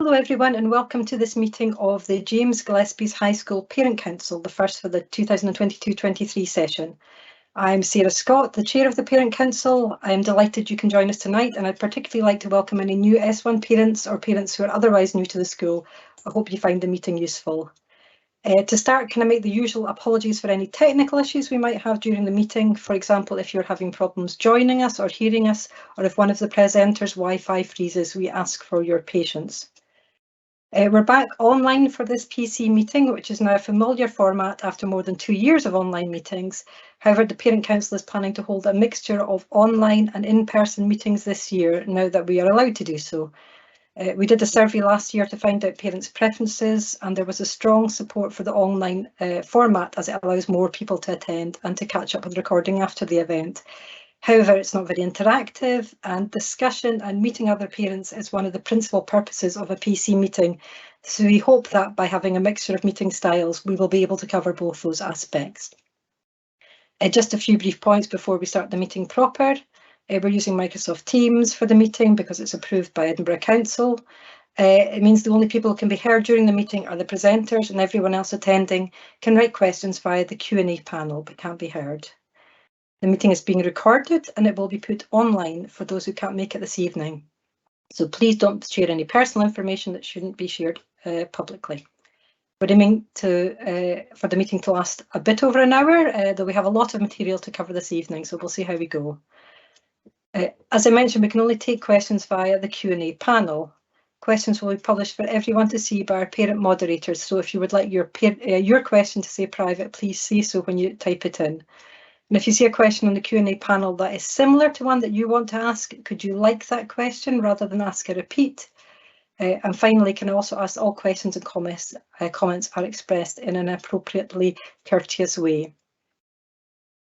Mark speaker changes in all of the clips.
Speaker 1: Hello everyone and welcome to this meeting of the James Gillespie's High School Parent Council, the first for the 2022-23 session. I'm Sarah Scott, the Chair of the Parent Council. I'm delighted you can join us tonight, and I'd particularly like to welcome any new S1 parents or parents who are otherwise new to the school. I hope you find the meeting useful. To start, can I make the usual apologies for any technical issues we might have during the meeting? For example, if you're having problems joining us or hearing us, or if one of the presenters' Wi-Fi freezes, we ask for your patience. We're back online for this PC meeting, which is now a familiar format after more than 2 years of online meetings. However, the Parent Council is planning to hold a mixture of online and in-person meetings this year, now that we are allowed to do so. We did a survey last year to find out parents' preferences, and there was a strong support for the online format as it allows more people to attend and to catch up with recording after the event. However, it's not very interactive, and discussion and meeting other parents is one of the principal purposes of a PC meeting. So we hope that by having a mixture of meeting styles, we will be able to cover both those aspects. Just a few brief points before we start the meeting proper. We're using Microsoft Teams for the meeting because it's approved by Edinburgh Council. It means the only people who can be heard during the meeting are the presenters, and everyone else attending can write questions via the Q&A panel but can't be heard. The meeting is being recorded and it will be put online for those who can't make it this evening. So please don't share any personal information that shouldn't be shared publicly. We're aiming for the meeting to last a bit over an hour, though we have a lot of material to cover this evening, so we'll see how we go. As I mentioned, we can only take questions via the Q&A panel. Questions will be published for everyone to see by our parent moderators, so if you would like your question to say private, please say so when you type it in. And if you see a question on the Q&A panel that is similar to one that you want to ask, could you like that question rather than ask a repeat? And finally, can I also ask all questions and comments are expressed in an appropriately courteous way.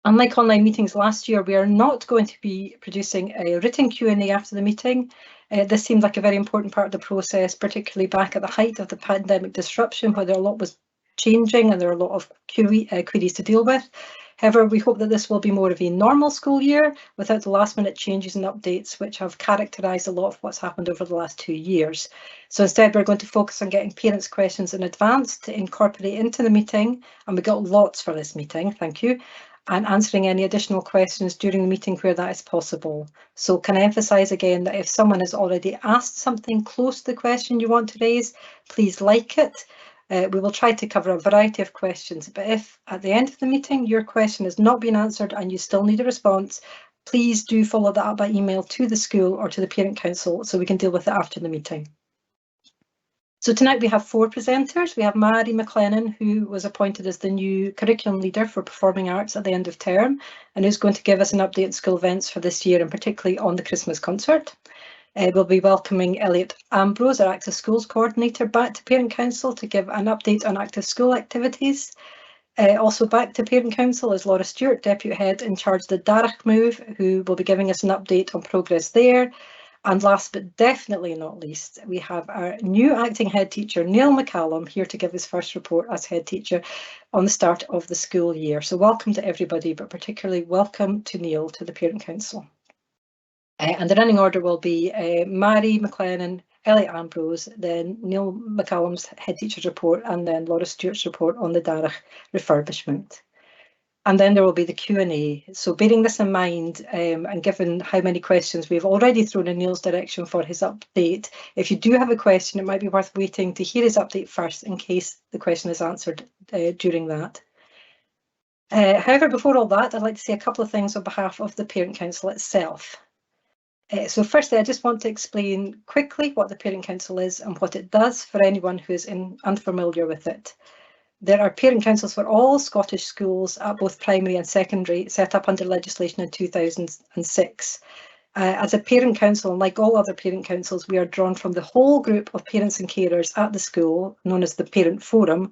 Speaker 1: Unlike online meetings last year, we are not going to be producing a written Q&A after the meeting. This seemed like a very important part of the process, particularly back at the height of the pandemic disruption, where a lot was changing and there are a lot of queries to deal with. However, we hope that this will be more of a normal school year without the last-minute changes and updates which have characterised a lot of what's happened over the last 2 years. So instead, we're going to focus on getting parents' questions in advance to incorporate into the meeting, and we got lots for this meeting, thank you, and answering any additional questions during the meeting where that is possible. So can I emphasise again that if someone has already asked something close to the question you want to raise, please like it. We will try to cover a variety of questions, but if at the end of the meeting your question has not been answered and you still need a response, please do follow that up by email to the school or to the Parent Council so we can deal with it after the meeting. So tonight we have 4 presenters. We have Mary McLennan, who was appointed as the new curriculum leader for performing arts at the end of term and who's going to give us an update on school events for this year and particularly on the Christmas concert. We'll be welcoming Elliot Ambrose, our Active Schools Coordinator, back to Parent Council to give an update on active school activities. Also back to Parent Council is Laura Stewart, Deputy Head in charge of the Darroch move, who will be giving us an update on progress there. And last but definitely not least, we have our new acting head teacher, Neil McCallum, here to give his first report as head teacher on the start of the school year. So welcome to everybody, but particularly welcome to Neil to the Parent Council. And the running order will be Mary McLennan, Elliot Ambrose, then Neil McCallum's head teacher's report, and then Laura Stewart's report on the Darroch refurbishment. And then there will be the Q&A. So bearing this in mind, and given how many questions we've already thrown in Neil's direction for his update, if you do have a question, it might be worth waiting to hear his update first in case the question is answered during that. However, before all that, I'd like to say a couple of things on behalf of the Parent Council itself. So firstly, I just want to explain quickly what the Parent Council is and what it does for anyone who is unfamiliar with it. There are Parent Councils for all Scottish schools at both primary and secondary, set up under legislation in 2006. As a Parent Council, and like all other Parent Councils, we are drawn from the whole group of parents and carers at the school, known as the Parent Forum.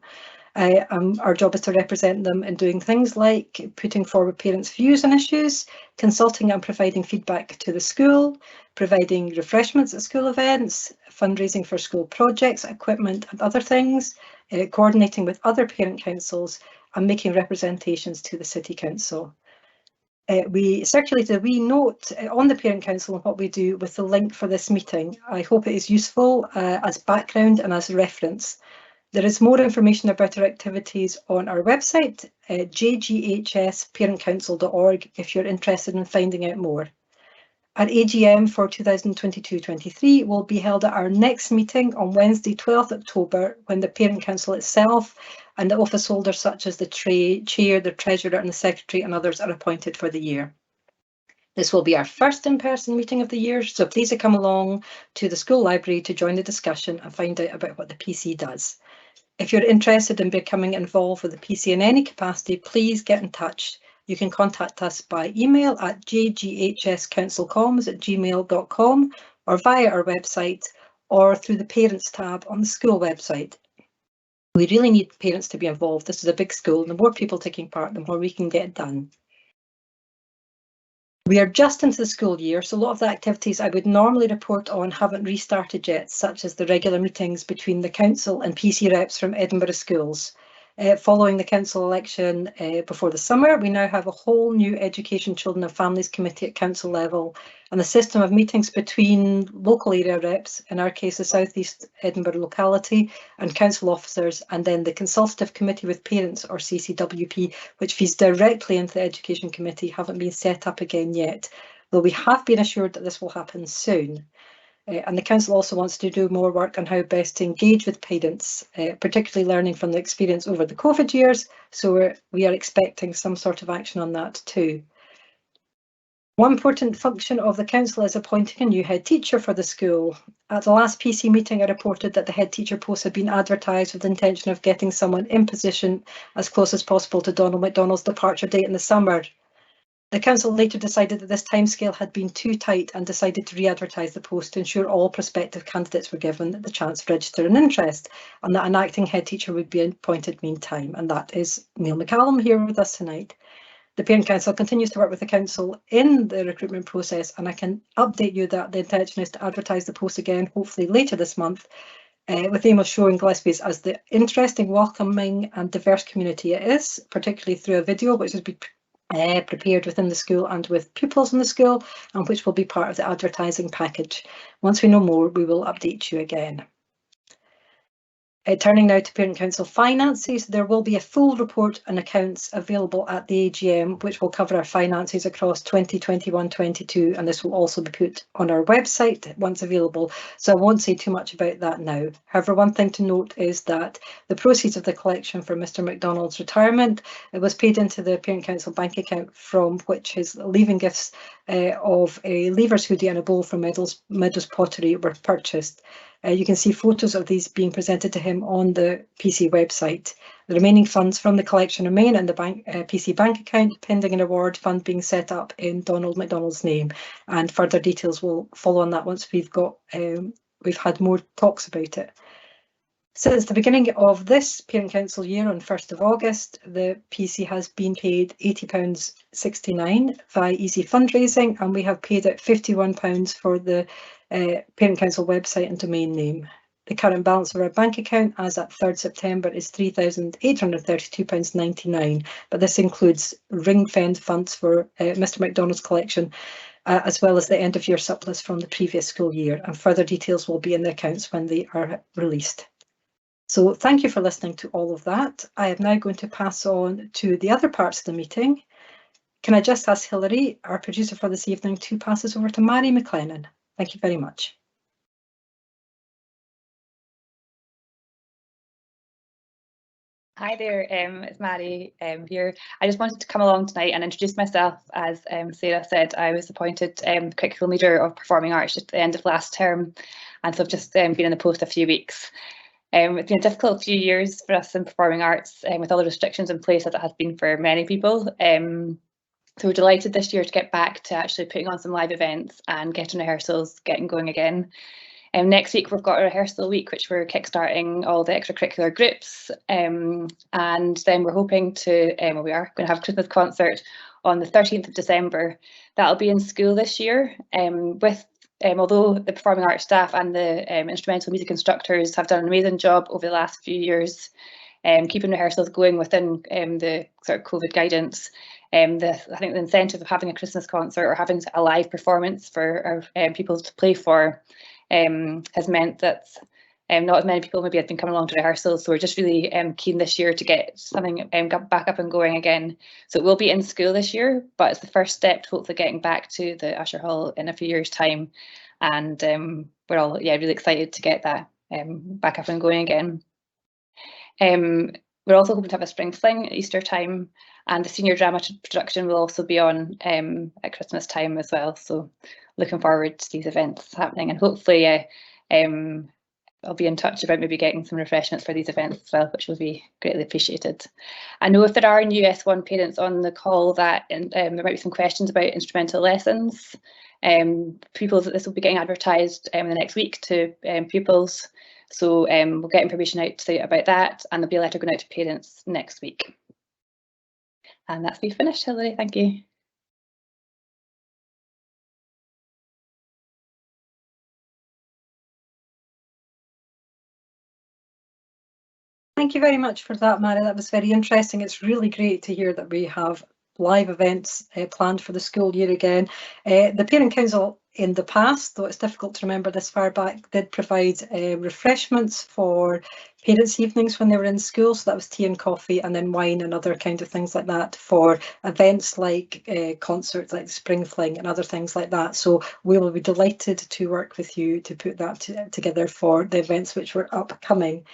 Speaker 1: Our job is to represent them in doing things like putting forward parents' views on issues, consulting and providing feedback to the school, providing refreshments at school events, fundraising for school projects, equipment and other things, coordinating with other parent councils and making representations to the City Council. We circulated a wee note on the Parent Council on what we do with the link for this meeting. I hope it is useful as background and as reference. There is more information about our activities on our website, jghsparentcouncil.org, if you're interested in finding out more. Our AGM for 2022-23 will be held at our next meeting on Wednesday, 12th October, when the Parent Council itself and the office holders such as the Chair, the Treasurer and the Secretary and others are appointed for the year. This will be our first in-person meeting of the year, so please do come along to the school library to join the discussion and find out about what the PC does. If you're interested in becoming involved with the PC in any capacity, please get in touch. You can contact us by email at jghscouncilcoms@gmail.com or via our website or through the Parents tab on the school website. We really need parents to be involved. This is a big school, and the more people taking part, the more we can get done. We are just into the school year, so a lot of the activities I would normally report on haven't restarted yet, such as the regular meetings between the council and PC reps from Edinburgh schools. Following the council election before the summer, we now have a whole new Education, Children and Families Committee at council level, and the system of meetings between local area reps, in our case the South East Edinburgh locality, and council officers, and then the Consultative Committee with Parents, or CCWP, which feeds directly into the Education Committee, haven't been set up again yet, though we have been assured that this will happen soon. And the council also wants to do more work on how best to engage with parents, particularly learning from the experience over the COVID years. So we are expecting some sort of action on that too. One important function of the council is appointing a new head teacher for the school. At the last PC meeting, I reported that the head teacher post had been advertised with the intention of getting someone in position as close as possible to Donald MacDonald's departure date in the summer. The council later decided that this timescale had been too tight and decided to re-advertise the post to ensure all prospective candidates were given the chance to register an interest, and that an acting head teacher would be appointed meantime, and that is Neil McCallum here with us tonight. The Parent Council continues to work with the council in the recruitment process, and I can update you that the intention is to advertise the post again, hopefully later this month, with the aim of showing Gillespie as the interesting, welcoming and diverse community it is, particularly through a video which has been prepared within the school and with pupils in the school, and which will be part of the advertising package. Once we know more, we will update you again. Turning now to Parent Council finances, there will be a full report and accounts available at the AGM, which will cover our finances across 2021-22, and this will also be put on our website once available, so I won't say too much about that now. However, one thing to note is that the proceeds of the collection for Mr MacDonald's retirement was paid into the Parent Council bank account, from which his leaving gifts of a Leavers hoodie and a bowl from Meadows Pottery were purchased. You can see photos of these being presented to him on the PC website. The remaining funds from the collection remain in the PC bank account, pending an award fund being set up in Donald MacDonald's name, and further details will follow on that once we've had more talks about it. Since the beginning of this Parent Council year on 1st of August, the PC has been paid £80.69 via easy fundraising, and we have paid out £51 for the Parent Council website and domain name. The current balance of our bank account as at 3rd September is £3,832.99, but this includes ring-fence funds for Mr MacDonald's collection, as well as the end of year surplus from the previous school year, and further details will be in the accounts when they are released. So thank you for listening to all of that. I am now going to pass on to the other parts of the meeting. Can I just ask Hilary, our producer for this evening, to pass us over to Mary McLennan? Thank you very much.
Speaker 2: Hi there, it's Mary here. I just wanted to come along tonight and introduce myself. As Sarah said, I was appointed curriculum leader of performing arts at the end of last term, and so I've just been in the post a few weeks. It's been a difficult few years for us in performing arts, with all the restrictions in place as it has been for many people. So we're delighted this year to get back to actually putting on some live events and getting rehearsals getting going again. Next week we've got a rehearsal week, which we're kickstarting all the extracurricular groups, and then we're hoping to, we are going to have a Christmas concert on the 13th of December. That'll be in school this year, although the performing arts staff and the instrumental music instructors have done an amazing job over the last few years keeping rehearsals going within the sort of COVID guidance. I think the incentive of having a Christmas concert or having a live performance for our pupils to play for has meant that not as many people maybe had been coming along to rehearsals, so we're just really keen this year to get something back up and going again. So it will be in school this year, but it's the first step to hopefully getting back to the Usher Hall in a few years' time, and we're all really excited to get that back up and going again. We're also hoping to have a spring fling at Easter time, and the senior drama production will also be on at Christmas time as well. So looking forward to these events happening, and hopefully I'll be in touch about maybe getting some refreshments for these events as well, which will be greatly appreciated. I know if there are new S1 parents on the call that there might be some questions about instrumental lessons. Pupils, this will be getting advertised in the next week to pupils. So we'll get information out to about that, and there'll be a letter going out to parents next week. And that's me finished, Hilary, thank you.
Speaker 1: Thank you very much for that, Mary. That was very interesting. It's really great to hear that we have live events planned for the school year again. The Parent Council in the past, though it's difficult to remember this far back, did provide refreshments for parents' evenings when they were in school. So that was tea and coffee, and then wine and other kind of things like that for events like concerts like the Spring Fling and other things like that. So we will be delighted to work with you to put that together for the events which were upcoming.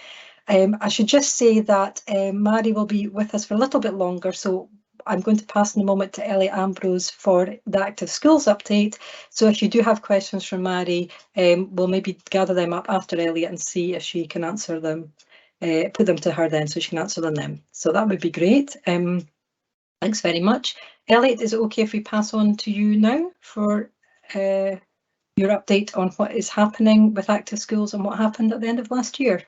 Speaker 1: I should just say that Mary will be with us for a little bit longer, so I'm going to pass in a moment to Ellie Ambrose for the Active Schools update. So if you do have questions from Mary, we'll maybe gather them up after Ellie and see if she can answer them, put them to her then so she can answer them then. So that would be great. Thanks very much. Elliot, is it okay if we pass on to you now for your update on what is happening with Active Schools and what happened at the end of last year?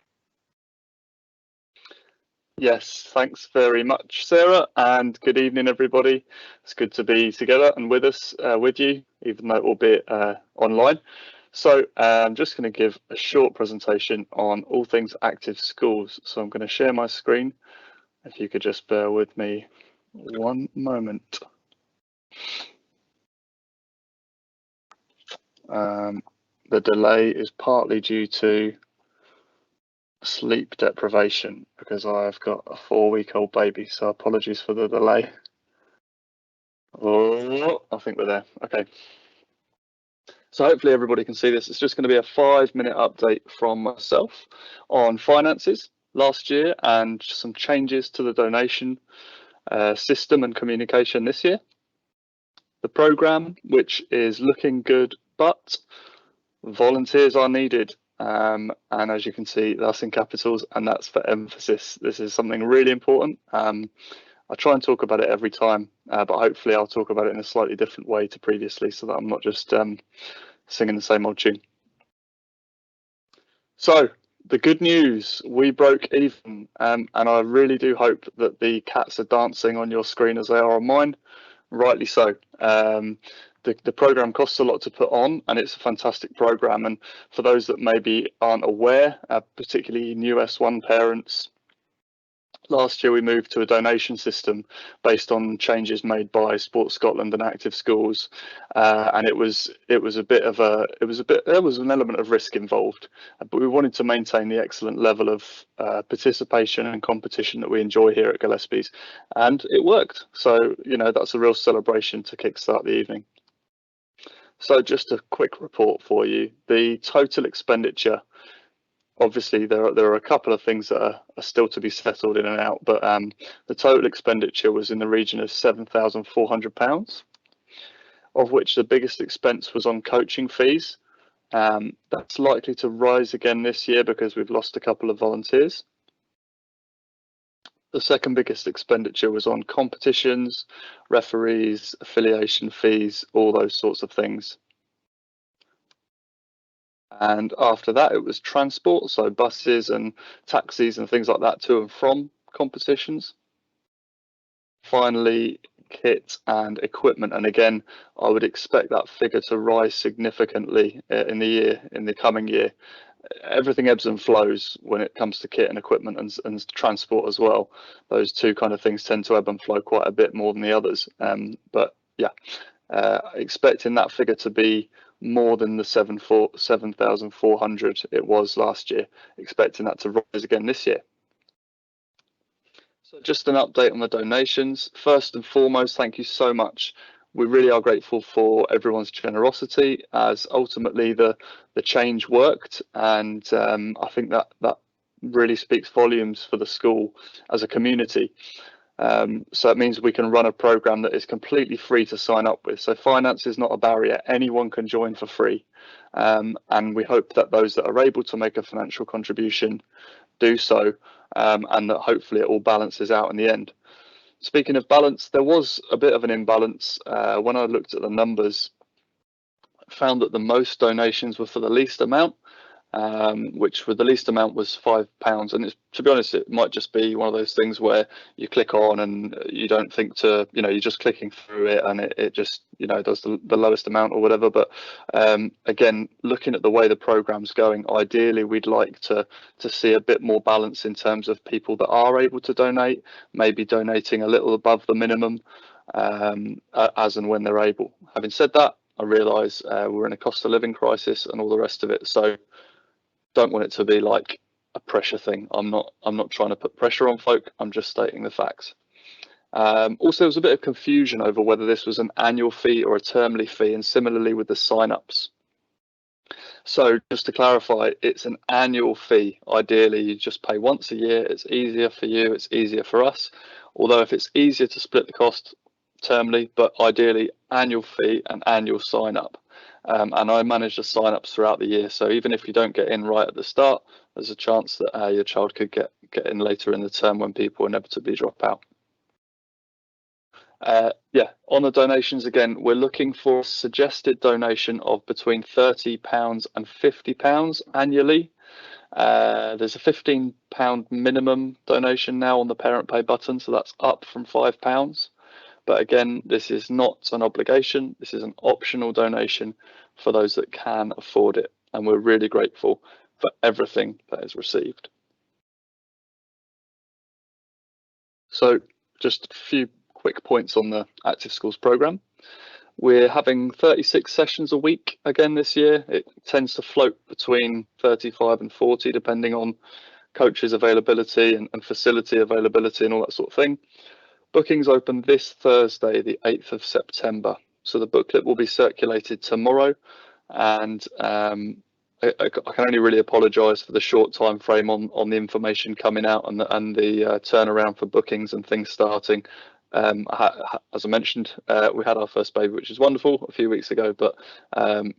Speaker 3: Yes, thanks very much, Sarah, and good evening, everybody. It's good to be together and with us, with you, even though it will be online. So I'm just going to give a short presentation on all things Active Schools. So I'm going to share my screen. If you could just bear with me one moment. The delay is partly due to sleep deprivation because I've got a 4-week-old baby, so apologies for the delay. Oh, I think we're there. Okay. So hopefully everybody can see this. It's just going to be a 5-minute update from myself on finances last year and some changes to the donation system and communication this year. The programme, which is looking good, but volunteers are needed. And as you can see, that's in capitals, and that's for emphasis. This is something really important. I try and talk about it every time, but hopefully I'll talk about it in a slightly different way to previously, so that I'm not just singing the same old tune. So the good news, we broke even, and I really do hope that the cats are dancing on your screen as they are on mine. Rightly so. The programme costs a lot to put on, and it's a fantastic programme. And for those that maybe aren't aware, particularly new S1 parents, last year we moved to a donation system based on changes made by Sports Scotland and Active Schools, and there was an element of risk involved, but we wanted to maintain the excellent level of participation and competition that we enjoy here at Gillespie's, and it worked. So that's a real celebration to kickstart the evening. So just a quick report for you. The total expenditure, obviously there are a couple of things that are still to be settled in and out, but the total expenditure was in the region of £7,400, of which the biggest expense was on coaching fees. That's likely to rise again this year because we've lost a couple of volunteers. The second biggest expenditure was on competitions, referees, affiliation fees, all those sorts of things. And after that, it was transport, so buses and taxis and things like that to and from competitions. Finally, kit and equipment. And again, I would expect that figure to rise significantly in the coming year. everything ebbs and flows when it comes to kit and equipment and transport as well. Those two kind of things tend to ebb and flow quite a bit more than the others. But yeah, expecting that figure to be more than the 7,400 it was last year, expecting that to rise again this year. So just an update on the donations. First and foremost, thank you so much. We really are grateful for everyone's generosity, as ultimately the change worked, and I think that really speaks volumes for the school as a community. So it means we can run a program that is completely free to sign up with. So finance is not a barrier. Anyone can join for free. And we hope that those that are able to make a financial contribution do so, and that hopefully it all balances out in the end. Speaking of balance, there was a bit of an imbalance when I looked at the numbers. Found that the most donations were for the least amount, which for the least amount was £5. And to be honest, it might just be one of those things where you click on and you don't think to, you're just clicking through it, and it just, does the lowest amount or whatever. But again, looking at the way the program's going, ideally we'd like to see a bit more balance in terms of people that are able to donate, maybe donating a little above the minimum as and when they're able. Having said that, I realise we're in a cost of living crisis and all the rest of it, so don't want it to be like a pressure thing. I'm not trying to put pressure on folk. I'm just stating the facts. Also, there was a bit of confusion over whether this was an annual fee or a termly fee, and similarly with the sign-ups. So just to clarify, it's an annual fee. Ideally, you just pay once a year. It's easier for you. It's easier for us. Although if it's easier to split the cost termly, but ideally annual fee and annual sign-up. And I manage the sign-ups throughout the year, so even if you don't get in right at the start, there's a chance that your child could get in later in the term when people inevitably drop out. Yeah, on the donations again, we're looking for a suggested donation of between £30 and £50 annually. There's a £15 minimum donation now on the parent pay button, so that's up from £5. But again, this is not an obligation. This is an optional donation for those that can afford it. And we're really grateful for everything that is received. So just a few quick points on the Active Schools programme. We're having 36 sessions a week again this year. It tends to float between 35 and 40, depending on coaches' availability and facility availability and all that sort of thing. Bookings open this Thursday, the 8th of September. So the booklet will be circulated tomorrow, and I can only really apologise for the short time frame on the information coming out and the turnaround for bookings and things starting. As I mentioned, we had our first baby, which is wonderful, a few weeks ago, but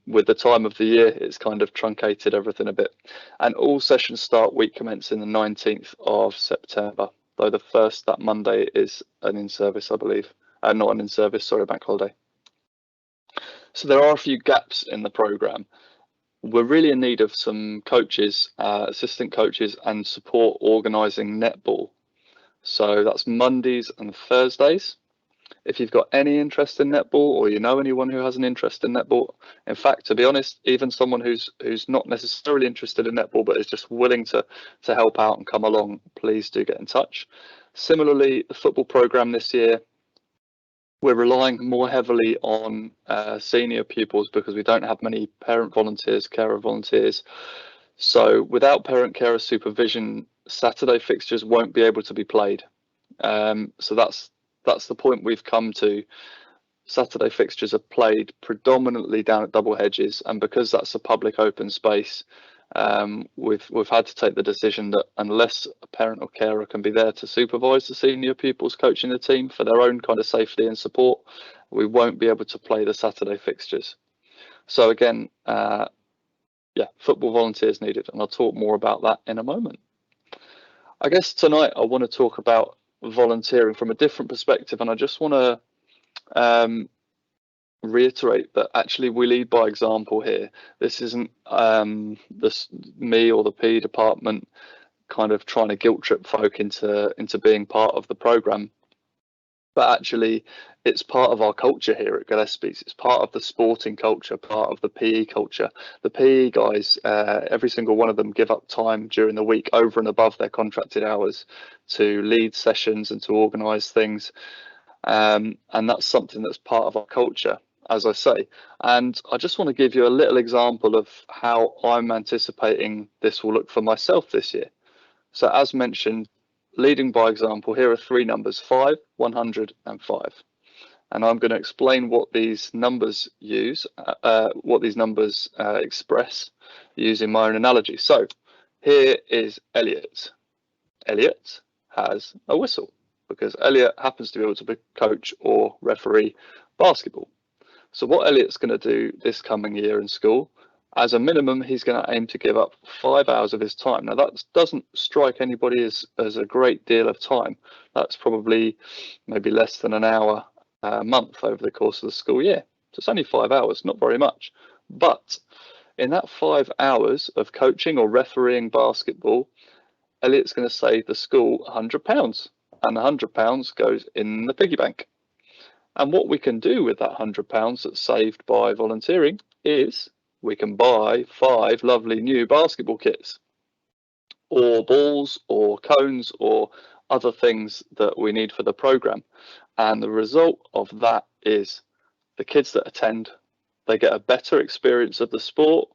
Speaker 3: with the time of the year, it's kind of truncated everything a bit. And all sessions start week commencing the 19th of September. Though the first, that Monday, is an in-service, I believe. Not an in-service, sorry, bank holiday. So there are a few gaps in the programme. We're really in need of some coaches, assistant coaches, and support organising netball. So that's Mondays and Thursdays. If you've got any interest in netball, or you know anyone who has an interest in netball, in fact, to be honest, even someone who's not necessarily interested in netball but is just willing to help out and come along, please do get in touch. Similarly, the football programme this year, we're relying more heavily on senior pupils because we don't have many parent volunteers, carer volunteers. So without parent carer supervision, Saturday fixtures won't be able to be played. So that's the point we've come to. Saturday fixtures are played predominantly down at Double Hedges, and because that's a public open space, we've had to take the decision that unless a parent or carer can be there to supervise the senior pupils coaching the team for their own kind of safety and support, we won't be able to play the Saturday fixtures. So again, yeah, football volunteers needed, and I'll talk more about that in a moment. I guess tonight I want to talk about volunteering from a different perspective, and I just want to reiterate that actually we lead by example here. This isn't me or the PE department kind of trying to guilt trip folk into being part of the programme. but actually it's part of our culture here at Gillespie's. It's part of the sporting culture, part of the PE culture. The PE guys, every single one of them give up time during the week over and above their contracted hours to lead sessions and to organise things. And that's something that's part of our culture, as I say. And I just want to give you a little example of how I'm anticipating this will look for myself this year. So as mentioned, leading by example, here are three numbers: 5, 100 and 5. And I'm going to explain what these numbers express using my own analogy. So here is Elliot. Elliot has a whistle because Elliot happens to be able to coach or referee basketball. So what Elliot's going to do this coming year in school, as a minimum, he's going to aim to give up 5 hours of his time. Now, that doesn't strike anybody as a great deal of time. That's probably maybe less than an hour a month over the course of the school year. So it's only 5 hours, not very much. But in that 5 hours of coaching or refereeing basketball, Elliot's going to save the school £100, and the £100 goes in the piggy bank. And what we can do with that £100 that's saved by volunteering is we can buy 5 lovely new basketball kits, or balls, or cones, or other things that we need for the program. And the result of that is the kids that attend, they get a better experience of the sport.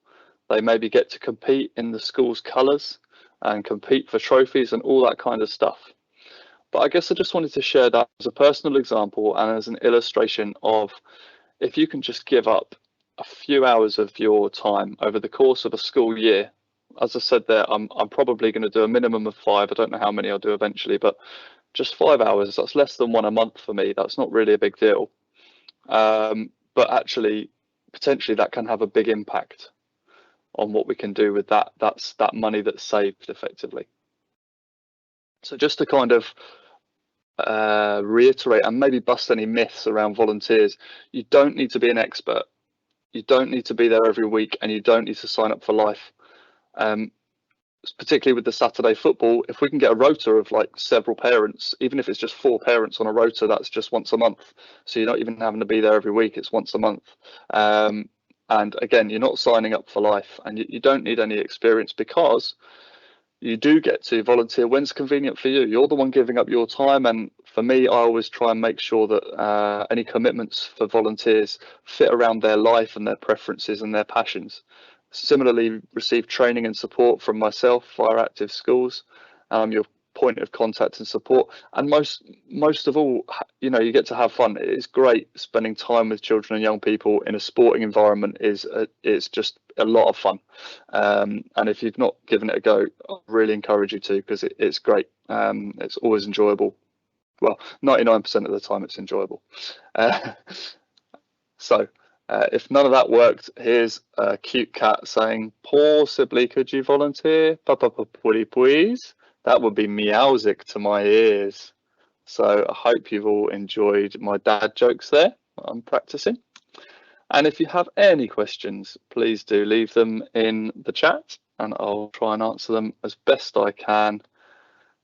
Speaker 3: They maybe get to compete in the school's colours and compete for trophies and all that kind of stuff. But I guess I just wanted to share that as a personal example and as an illustration of, if you can just give up a few hours of your time over the course of a school year. As I said there, I'm probably going to do a minimum of 5. I don't know how many I'll do eventually, but just 5 hours, that's less than 1 a month for me. That's not really a big deal. But actually, potentially that can have a big impact on what we can do with that money that's saved effectively. So just to kind of reiterate and maybe bust any myths around volunteers, you don't need to be an expert. You don't need to be there every week, and you don't need to sign up for life. Particularly with the Saturday football, if we can get a rota of like several parents, even if it's just 4 parents on a rota, that's just once a month. So you're not even having to be there every week, it's once a month. And again, you're not signing up for life, and you don't need any experience, because you do get to volunteer when's convenient for you. You're the one giving up your time, and for me, I always try and make sure that any commitments for volunteers fit around their life and their preferences and their passions. Similarly, receive training and support from myself via Active Schools. Your point of contact and support, and most of all, you know, you get to have fun. It's great spending time with children and young people in a sporting environment. It's just a lot of fun, and if you've not given it a go, I really encourage you to, because it's great. It's always enjoyable. Well, 99% of the time it's enjoyable. So if none of that worked, here's a cute cat saying, possibly could you volunteer? Please. That would be meowsic to my ears. So I hope you've all enjoyed my dad jokes there. I'm practicing. And if you have any questions, please do leave them in the chat, and I'll try and answer them as best I can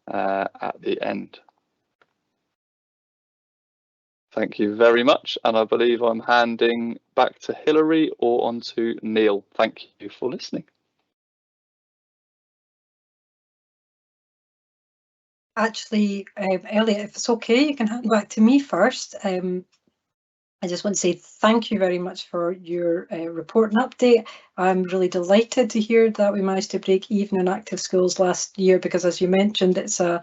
Speaker 3: at the end. Thank you very much. And I believe I'm handing back to Hilary or on to Neil. Thank you for listening.
Speaker 1: Actually, Elliot, if it's okay, you can hand back to me first. I just want to say thank you very much for your report and update. I'm really delighted to hear that we managed to break even in Active Schools last year, because as you mentioned, it's a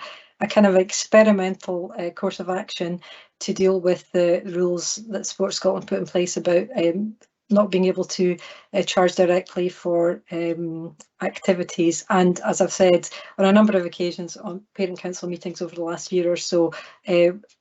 Speaker 1: kind of experimental course of action to deal with the rules that Sport Scotland put in place about not being able to charge directly for activities. And as I've said on a number of occasions on parent council meetings over the last year or so,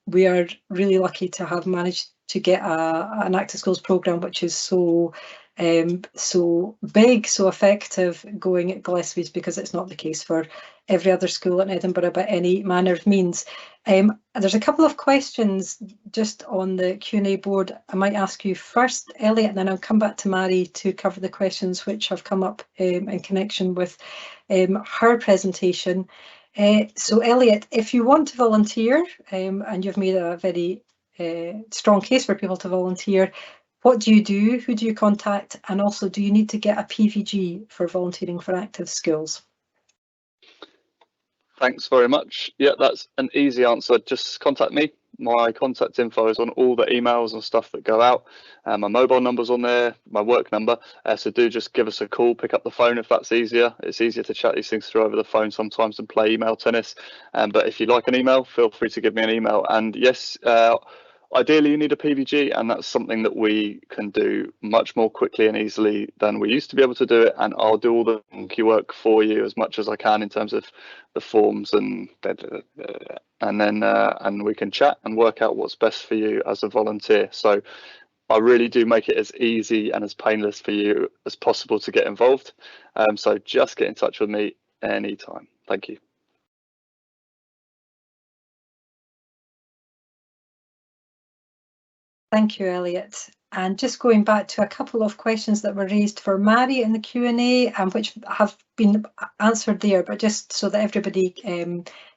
Speaker 1: we are really lucky to have managed to get an Active Schools programme which is so big, so effective going at Gillespie's, because it's not the case for every other school in Edinburgh by any manner of means. There's a couple of questions just on the Q&A board. I might ask you first, Elliot, and then I'll come back to Mary to cover the questions which have come up in connection with her presentation. So Elliot, if you want to volunteer, and you've made a very strong case for people to volunteer, what do you do? Who do you contact? And also, do you need to get a PVG for volunteering for active schools?
Speaker 3: Thanks very much. Yeah, that's an easy answer. Just contact me. My contact info is on all the emails and stuff that go out. My mobile number's on there, my work number. So do just give us a call, pick up the phone if that's easier. It's easier to chat these things through over the phone sometimes than play email tennis. But if you like an email, feel free to give me an email. And yes, ideally you need a PVG, and that's something that we can do much more quickly and easily than we used to be able to do it. And I'll do all the monkey work for you as much as I can in terms of the forms and then we can chat and work out what's best for you as a volunteer. So I really do make it as easy and as painless for you as possible to get involved. So just get in touch with me anytime. Thank you.
Speaker 1: Thank you, Elliot. And just going back to a couple of questions that were raised for Mary in the Q&A, and which have been answered there, but just so that everybody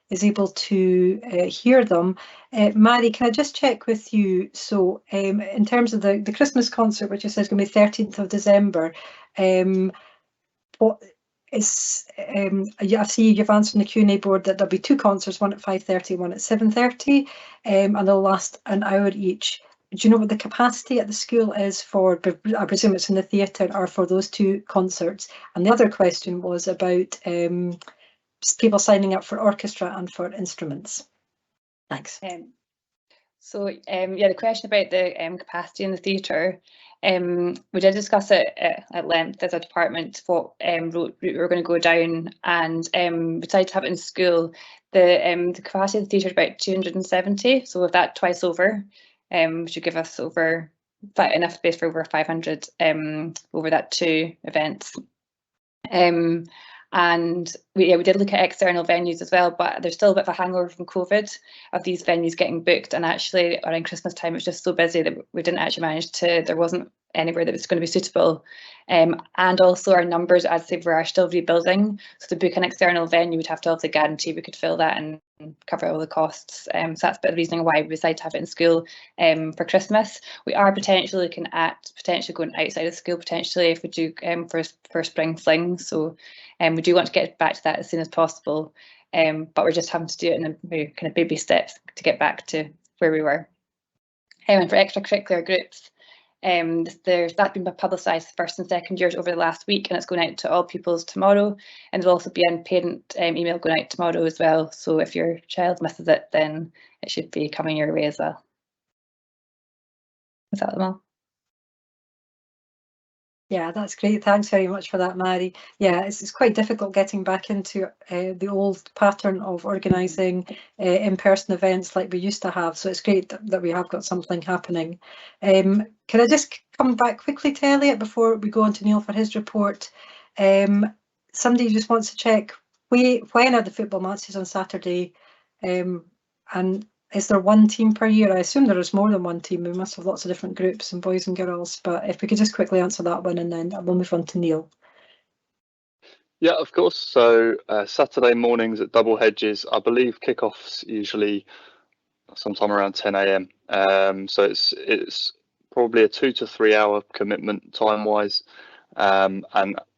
Speaker 1: is able to hear them. Mary, can I just check with you? So in terms of the Christmas concert, which you said is going to be 13th of December, what is, I see you've answered in the Q&A board that there'll be two concerts, one at 5:30, one at 7:30, and they'll last an hour each. Do you know what the capacity at the school is for, I presume it's in the theatre, or for those two concerts? And the other question was about people signing up for orchestra and for instruments. Thanks.
Speaker 2: Yeah, the question about the capacity in the theatre, we did discuss it at length as a department, what route we were going to go down, and we decided to have it in school. The capacity of the theatre is about 270, so with that twice over, should give us over enough space for over 500 over that two events. And we did look at external venues as well, but there's still a bit of a hangover from COVID of these venues getting booked, and actually around Christmas time it was just so busy that we didn't actually manage to, there wasn't anywhere that was going to be suitable. And also our numbers, as they were, are still rebuilding, so to book an external venue we'd have to obviously guarantee we could fill that and cover all the costs. So that's a bit of the reasoning why we decided to have it in school for Christmas. We are potentially looking at going outside of school potentially if we do for spring fling, so we do want to get back to that as soon as possible, but we're just having to do it in a kind of baby steps to get back to where we were. And for extracurricular groups, that's been publicised first and second years over the last week, and it's going out to all pupils tomorrow, and there'll also be a parent email going out tomorrow as well, so if your child misses it then it should be coming your way as well. Is that them all?
Speaker 1: Yeah, that's great. Thanks very much for that, Mary. Yeah, it's quite difficult getting back into the old pattern of organising in-person events like we used to have. So it's great that we have got something happening. Can I just come back quickly to Elliot before we go on to Neil for his report? Somebody just wants to check, when are the football matches on Saturday? And is there one team per year? I assume there is more than one team. We must have lots of different groups and boys and girls, but if we could just quickly answer that one, and then we'll move on to Neil.
Speaker 3: Yeah, of course. So Saturday mornings at Double Hedges, I believe kickoffs usually sometime around 10 a.m. So it's probably a 2 to 3 hour commitment time wise, and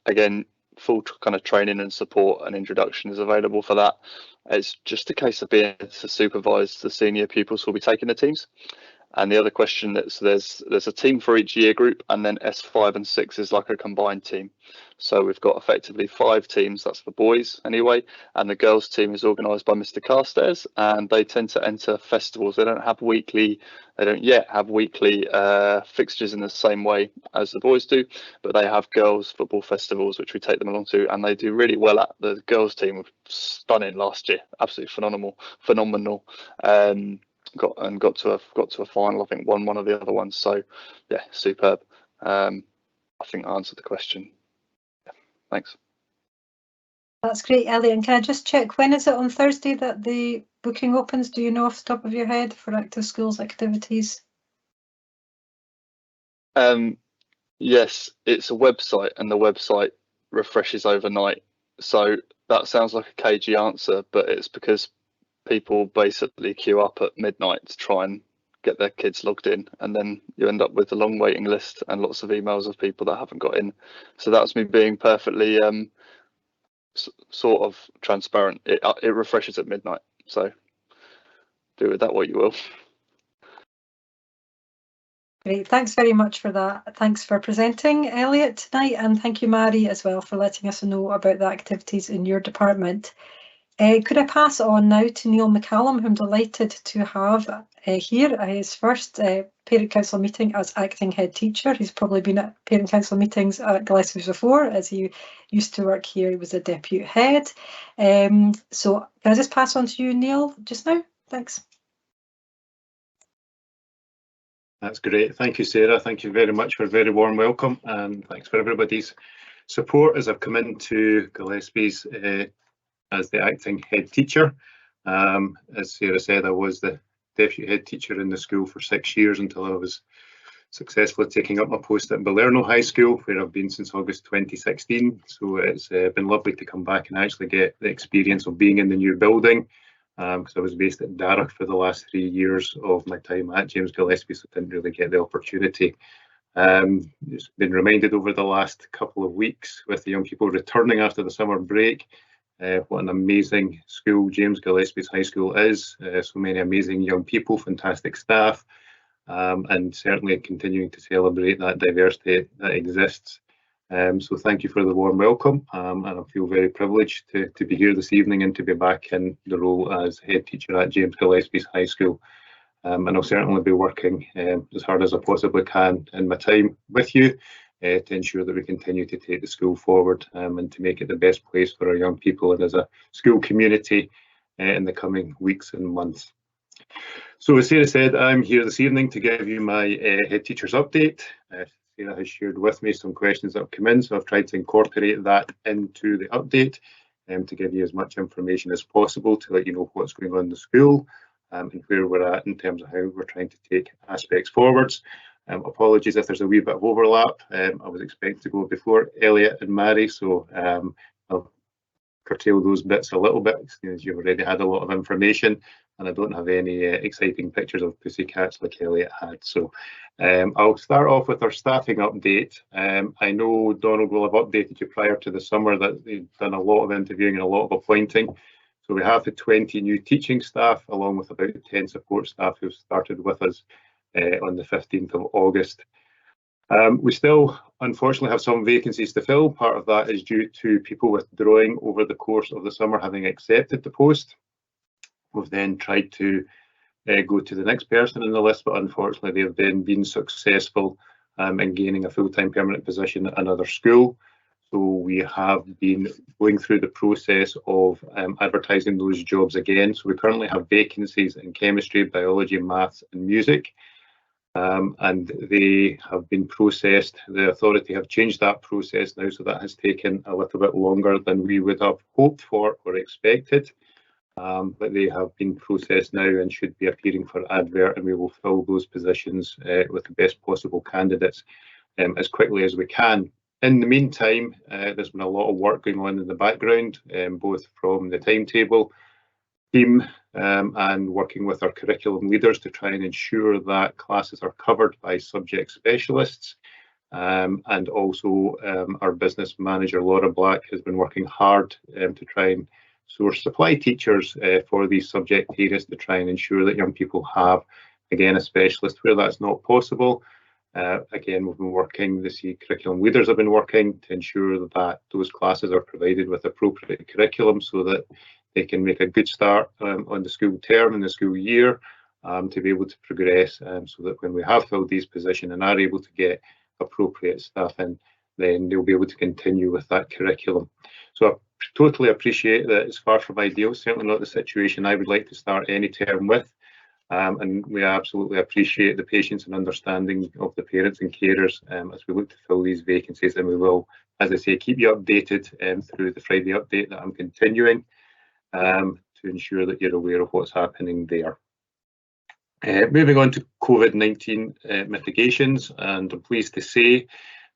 Speaker 3: again, full kind of training and support and introduction is available for that. It's just a case of being able to supervise the senior pupils who will be taking the teams. And the other question, there's a team for each year group, and then S5 and 6 is like a combined team. So we've got effectively 5 teams, that's for boys anyway, and the girls team is organised by Mr. Carstairs, and they tend to enter festivals. They don't yet have weekly fixtures in the same way as the boys do, but they have girls football festivals which we take them along to, and they do really well at. The girls team were stunning last year, absolutely phenomenal. Got to a final. I think won one of the other ones. So yeah, superb. I think I answered the question. Yeah, thanks.
Speaker 1: That's great, Elliot. And can I just check, when is it on Thursday that the booking opens? Do you know off the top of your head for active schools activities?
Speaker 3: Yes, it's a website, and the website refreshes overnight. So that sounds like a cagey answer, but it's because people basically queue up at midnight to try and get their kids logged in, and then you end up with a long waiting list and lots of emails of people that haven't got in. So that's me being perfectly sort of transparent. It refreshes at midnight, so do with that what you will.
Speaker 1: Great, thanks very much for that. Thanks for presenting, Elliot, tonight, and thank you, Mary, as well, for letting us know about the activities in your department. Could I pass on now to Neil McCallum, who I'm delighted to have here at his first Parent Council meeting as acting head teacher. He's probably been at Parent Council meetings at Gillespie before, as he used to work here. He was a deputy head. So can I just pass on to you, Neil, just now? Thanks.
Speaker 4: That's great. Thank you, Sarah. Thank you very much for a very warm welcome, and thanks for everybody's support as I've come into Gillespie's as the acting head teacher. As Sarah said, I was the deputy head teacher in the school for 6 years until I was successfully taking up my post at Balerno High School, where I've been since August 2016. So it's been lovely to come back and actually get the experience of being in the new building, because I was based at Darroch for the last 3 years of my time at James Gillespie, so I didn't really get the opportunity. It's been reminded over the last couple of weeks with the young people returning after the summer break, what an amazing school James Gillespie's High School is. So many amazing young people, fantastic staff, and certainly continuing to celebrate that diversity that exists. So thank you for the warm welcome, and I feel very privileged to be here this evening and to be back in the role as head teacher at James Gillespie's High School. And I'll certainly be working as hard as I possibly can in my time with you to ensure that we continue to take the school forward and to make it the best place for our young people and as a school community in the coming weeks and months. So as Sarah said, I'm here this evening to give you my head teacher's update. Sarah has shared with me some questions that have come in, so I've tried to incorporate that into the update to give you as much information as possible to let you know what's going on in the school and where we're at in terms of how we're trying to take aspects forwards. Apologies if there's a wee bit of overlap. I was expecting to go before Elliot and Mary, so I'll curtail those bits a little bit, as you've already had a lot of information, and I don't have any exciting pictures of pussycats like Elliot had. So I'll start off with our staffing update. I know Donald will have updated you prior to the summer that they've done a lot of interviewing and a lot of appointing. So we have the 20 new teaching staff, along with about 10 support staff who've started with us on the 15th of August. We still, unfortunately, have some vacancies to fill. Part of that is due to people withdrawing over the course of the summer, having accepted the post. We've then tried to go to the next person in the list, but unfortunately, they've then been successful in gaining a full-time permanent position at another school. So we have been going through the process of advertising those jobs again. So we currently have vacancies in chemistry, biology, maths and music. And they have been processed. The authority have changed that process now, so that has taken a little bit longer than we would have hoped for or expected. But they have been processed now and should be appearing for advert, and we will fill those positions with the best possible candidates as quickly as we can. In the meantime, there's been a lot of work going on in the background, both from the timetable team and working with our curriculum leaders to try and ensure that classes are covered by subject specialists. And also our business manager, Laura Black, has been working hard to try and source supply teachers for these subject areas to try and ensure that young people have, again, a specialist where that's not possible. Again, we've been working, the curriculum leaders have been working to ensure that those classes are provided with appropriate curriculum so that they can make a good start on the school term and the school year to be able to progress so that when we have filled these positions and are able to get appropriate staff in, then they'll be able to continue with that curriculum. So I totally appreciate that it's far from ideal, certainly not the situation I would like to start any term with. And we absolutely appreciate the patience and understanding of the parents and carers as we look to fill these vacancies, and we will, as I say, keep you updated through the Friday update that I'm continuing to ensure that you're aware of what's happening there. Moving on to COVID-19 mitigations, and I'm pleased to say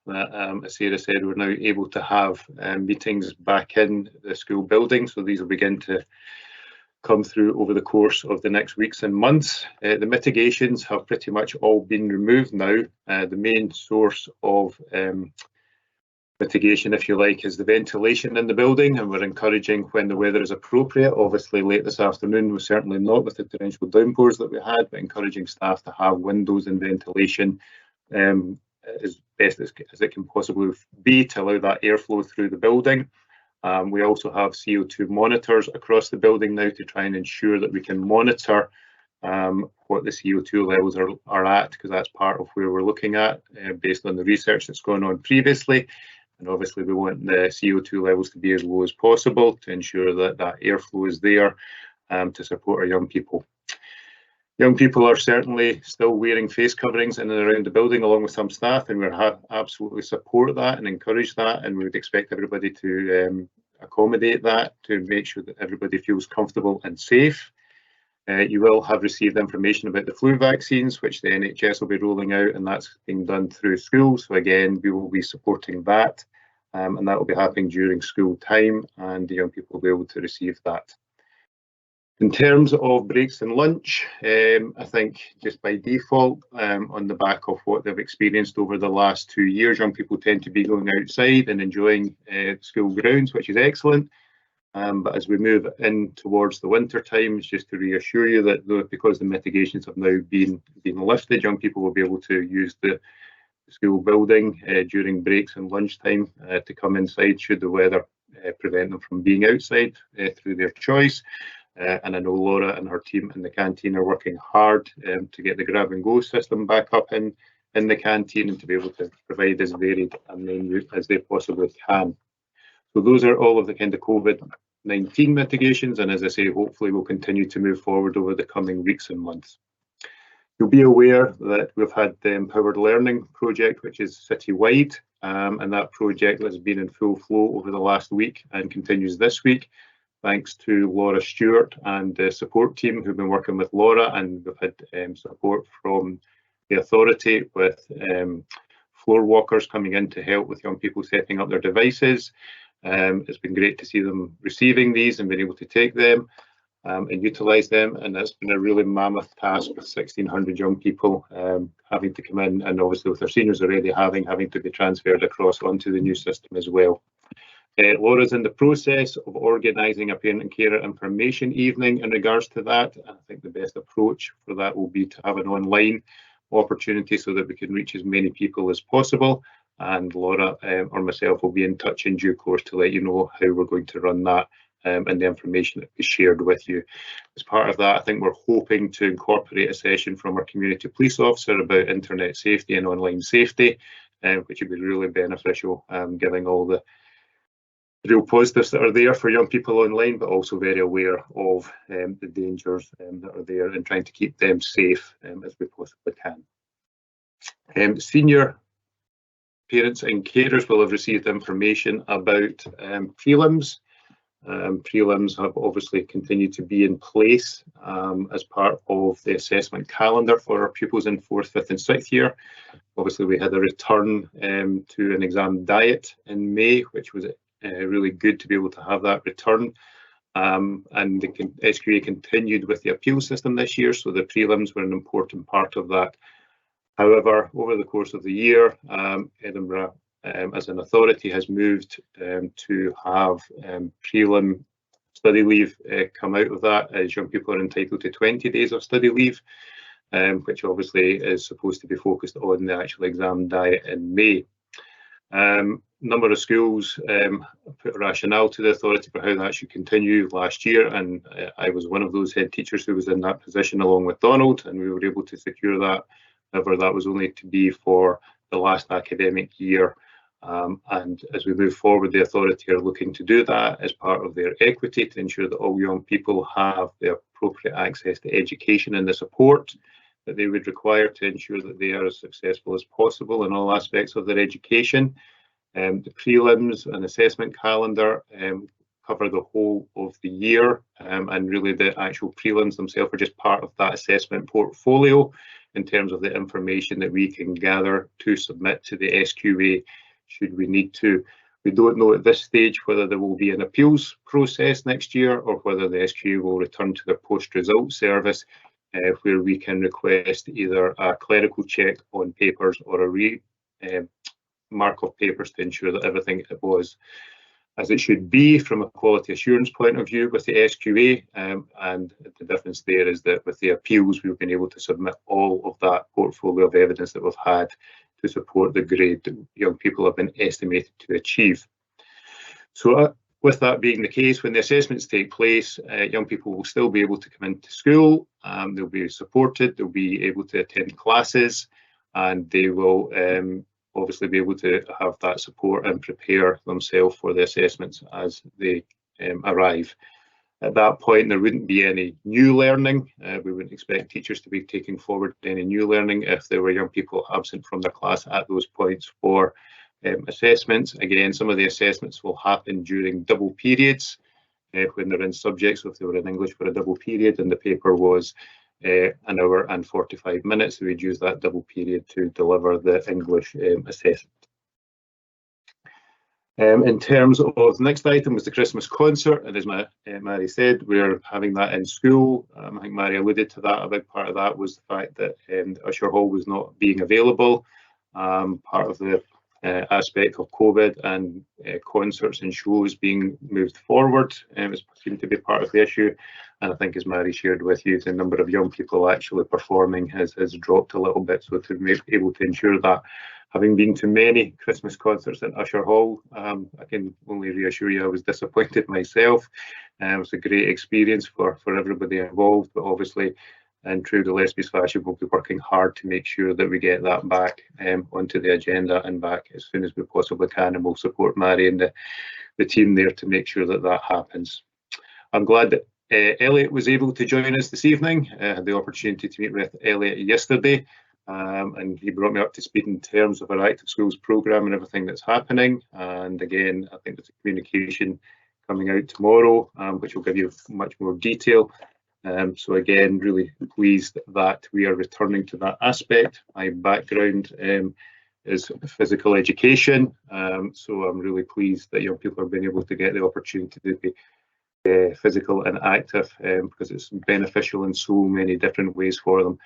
Speaker 4: that, as Sarah said, we're now able to have meetings back in the school building, so these will begin to come through over the course of the next weeks and months. The mitigations have pretty much all been removed now. The main source of mitigation, if you like, is the ventilation in the building, and we're encouraging when the weather is appropriate. Obviously late this afternoon was certainly not with the torrential downpours that we had, but encouraging staff to have windows and ventilation as best as it can possibly be to allow that airflow through the building. We also have CO2 monitors across the building now to try and ensure that we can monitor what the CO2 levels are at, because that's part of where we're looking at based on the research that's gone on previously. And obviously we want the CO2 levels to be as low as possible to ensure that that airflow is there to support our young people. Young people are certainly still wearing face coverings in and around the building along with some staff, and we absolutely support that and encourage that, and we would expect everybody to accommodate that to make sure that everybody feels comfortable and safe. You will have received information about the flu vaccines, which the NHS will be rolling out, and that's being done through schools. So again, we will be supporting that, and that will be happening during school time, and the young people will be able to receive that. In terms of breaks and lunch, I think just by default, on the back of what they've experienced over the last 2 years, young people tend to be going outside and enjoying school grounds, which is excellent. But as we move in towards the winter times, just to reassure you that because the mitigations have now been lifted, young people will be able to use the school building during breaks and lunchtime to come inside should the weather prevent them from being outside through their choice. And I know Laura and her team in the canteen are working hard to get the grab and go system back up in the canteen and to be able to provide as varied a menu as they possibly can. So those are all of the kind of COVID-19 mitigations, and as I say, hopefully we'll continue to move forward over the coming weeks and months. You'll be aware that we've had the Empowered Learning project, which is citywide, and that project has been in full flow over the last week and continues this week, thanks to Laura Stewart and the support team who've been working with Laura, and we've had support from the authority with floor walkers coming in to help with young people setting up their devices. It's been great to see them receiving these and being able to take them and utilise them, and that's been a really mammoth task with 1,600 young people having to come in, and obviously with our seniors already having to be transferred across onto the new system as well. Laura's in the process of organising a parent and carer information evening in regards to that. I think the best approach for that will be to have an online opportunity so that we can reach as many people as possible, and Laura or myself will be in touch in due course to let you know how we're going to run that and the information that is shared with you. As part of that, I think we're hoping to incorporate a session from our community police officer about internet safety and online safety, which would be really beneficial, giving all the real positives that are there for young people online, but also very aware of the dangers that are there and trying to keep them safe as we possibly can. Senior parents and carers will have received information about prelims. Prelims have obviously continued to be in place as part of the assessment calendar for our pupils in 4th, 5th and 6th year. Obviously we had a return to an exam diet in May, which was really good to be able to have that return, and the SQA continued with the appeal system this year, so the prelims were an important part of that. However, over the course of the year, Edinburgh as an authority has moved to have prelim study leave come out of that, as young people are entitled to 20 days of study leave, which obviously is supposed to be focused on the actual exam diet in May. Number of schools put a rationale to the authority for how that should continue last year, and I was one of those head teachers who was in that position along with Donald, and we were able to secure that. However, that was only to be for the last academic year, and as we move forward, the authority are looking to do that as part of their equity to ensure that all young people have the appropriate access to education and the support that they would require to ensure that they are as successful as possible in all aspects of their education. The prelims and assessment calendar cover the whole of the year, and really the actual prelims themselves are just part of that assessment portfolio. in terms of the information that we can gather to submit to the SQA should we need to. We don't know at this stage whether there will be an appeals process next year or whether the SQA will return to their post-result service where we can request either a clerical check on papers or a mark of papers to ensure that everything was as it should be from a quality assurance point of view with the SQA, and the difference there is that with the appeals we've been able to submit all of that portfolio of evidence that we've had to support the grade that young people have been estimated to achieve. So with that being the case, when the assessments take place, young people will still be able to come into school, they'll be supported, they'll be able to attend classes, and they will obviously be able to have that support and prepare themselves for the assessments as they arrive. At that point, there wouldn't be any new learning. We wouldn't expect teachers to be taking forward any new learning if there were young people absent from their class at those points for assessments. Again, some of the assessments will happen during double periods when they're in subjects. So if they were in English for a double period and the paper was an hour and 45 minutes, we'd use that double period to deliver the English assessment. In terms of the next item was the Christmas concert, and as Mary said, we're having that in school. I think Mary alluded to that. A big part of that was the fact that Usher Hall was not being available. Part of the aspect of COVID and concerts and shows being moved forward seemed to be part of the issue. And I think, as Mary shared with you, the number of young people actually performing has dropped a little bit. So to be able to ensure that, having been to many Christmas concerts at Usher Hall, I can only reassure you I was disappointed myself. It was a great experience for everybody involved, but obviously in true Gillespie's fashion, we'll be working hard to make sure that we get that back onto the agenda and back as soon as we possibly can, and we'll support Mary and the team there to make sure that that happens. I'm glad that Elliot was able to join us this evening. I had the opportunity to meet with Elliot yesterday, and he brought me up to speed in terms of our Active Schools programme and everything that's happening. And again, I think there's a communication coming out tomorrow, which will give you much more detail. So again, really pleased that we are returning to that aspect. My background is physical education, so I'm really pleased that young people are being able to get the opportunity to be physical and active because it's beneficial in so many different ways for them.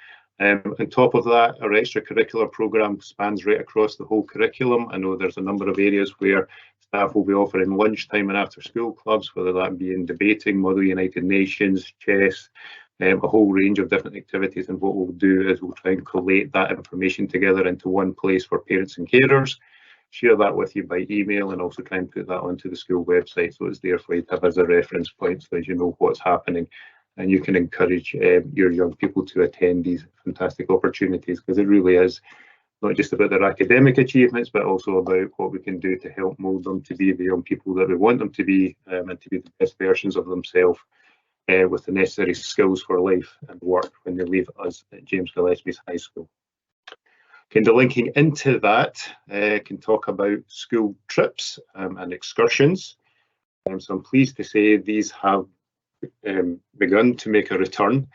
Speaker 4: On top of that, our extracurricular programme spans right across the whole curriculum. I know there's a number of areas where staff will be offering lunchtime and after school clubs, whether that be in debating, Model United Nations, chess, a whole range of different activities. And what we'll do is we'll try and collate that information together into one place for parents and carers, share that with you by email, and also try and put that onto the school website so it's there for you to have as a reference point so as you know what's happening. And you can encourage your young people to attend these fantastic opportunities, because it really is not just about their academic achievements, but also about what we can do to help mould them to be the young people that we want them to be, and to be the best versions of themselves with the necessary skills for life and work when they leave us at James Gillespie's High School. Kind of linking into that, can talk about school trips and excursions. So I'm pleased to say these have begun to make a return.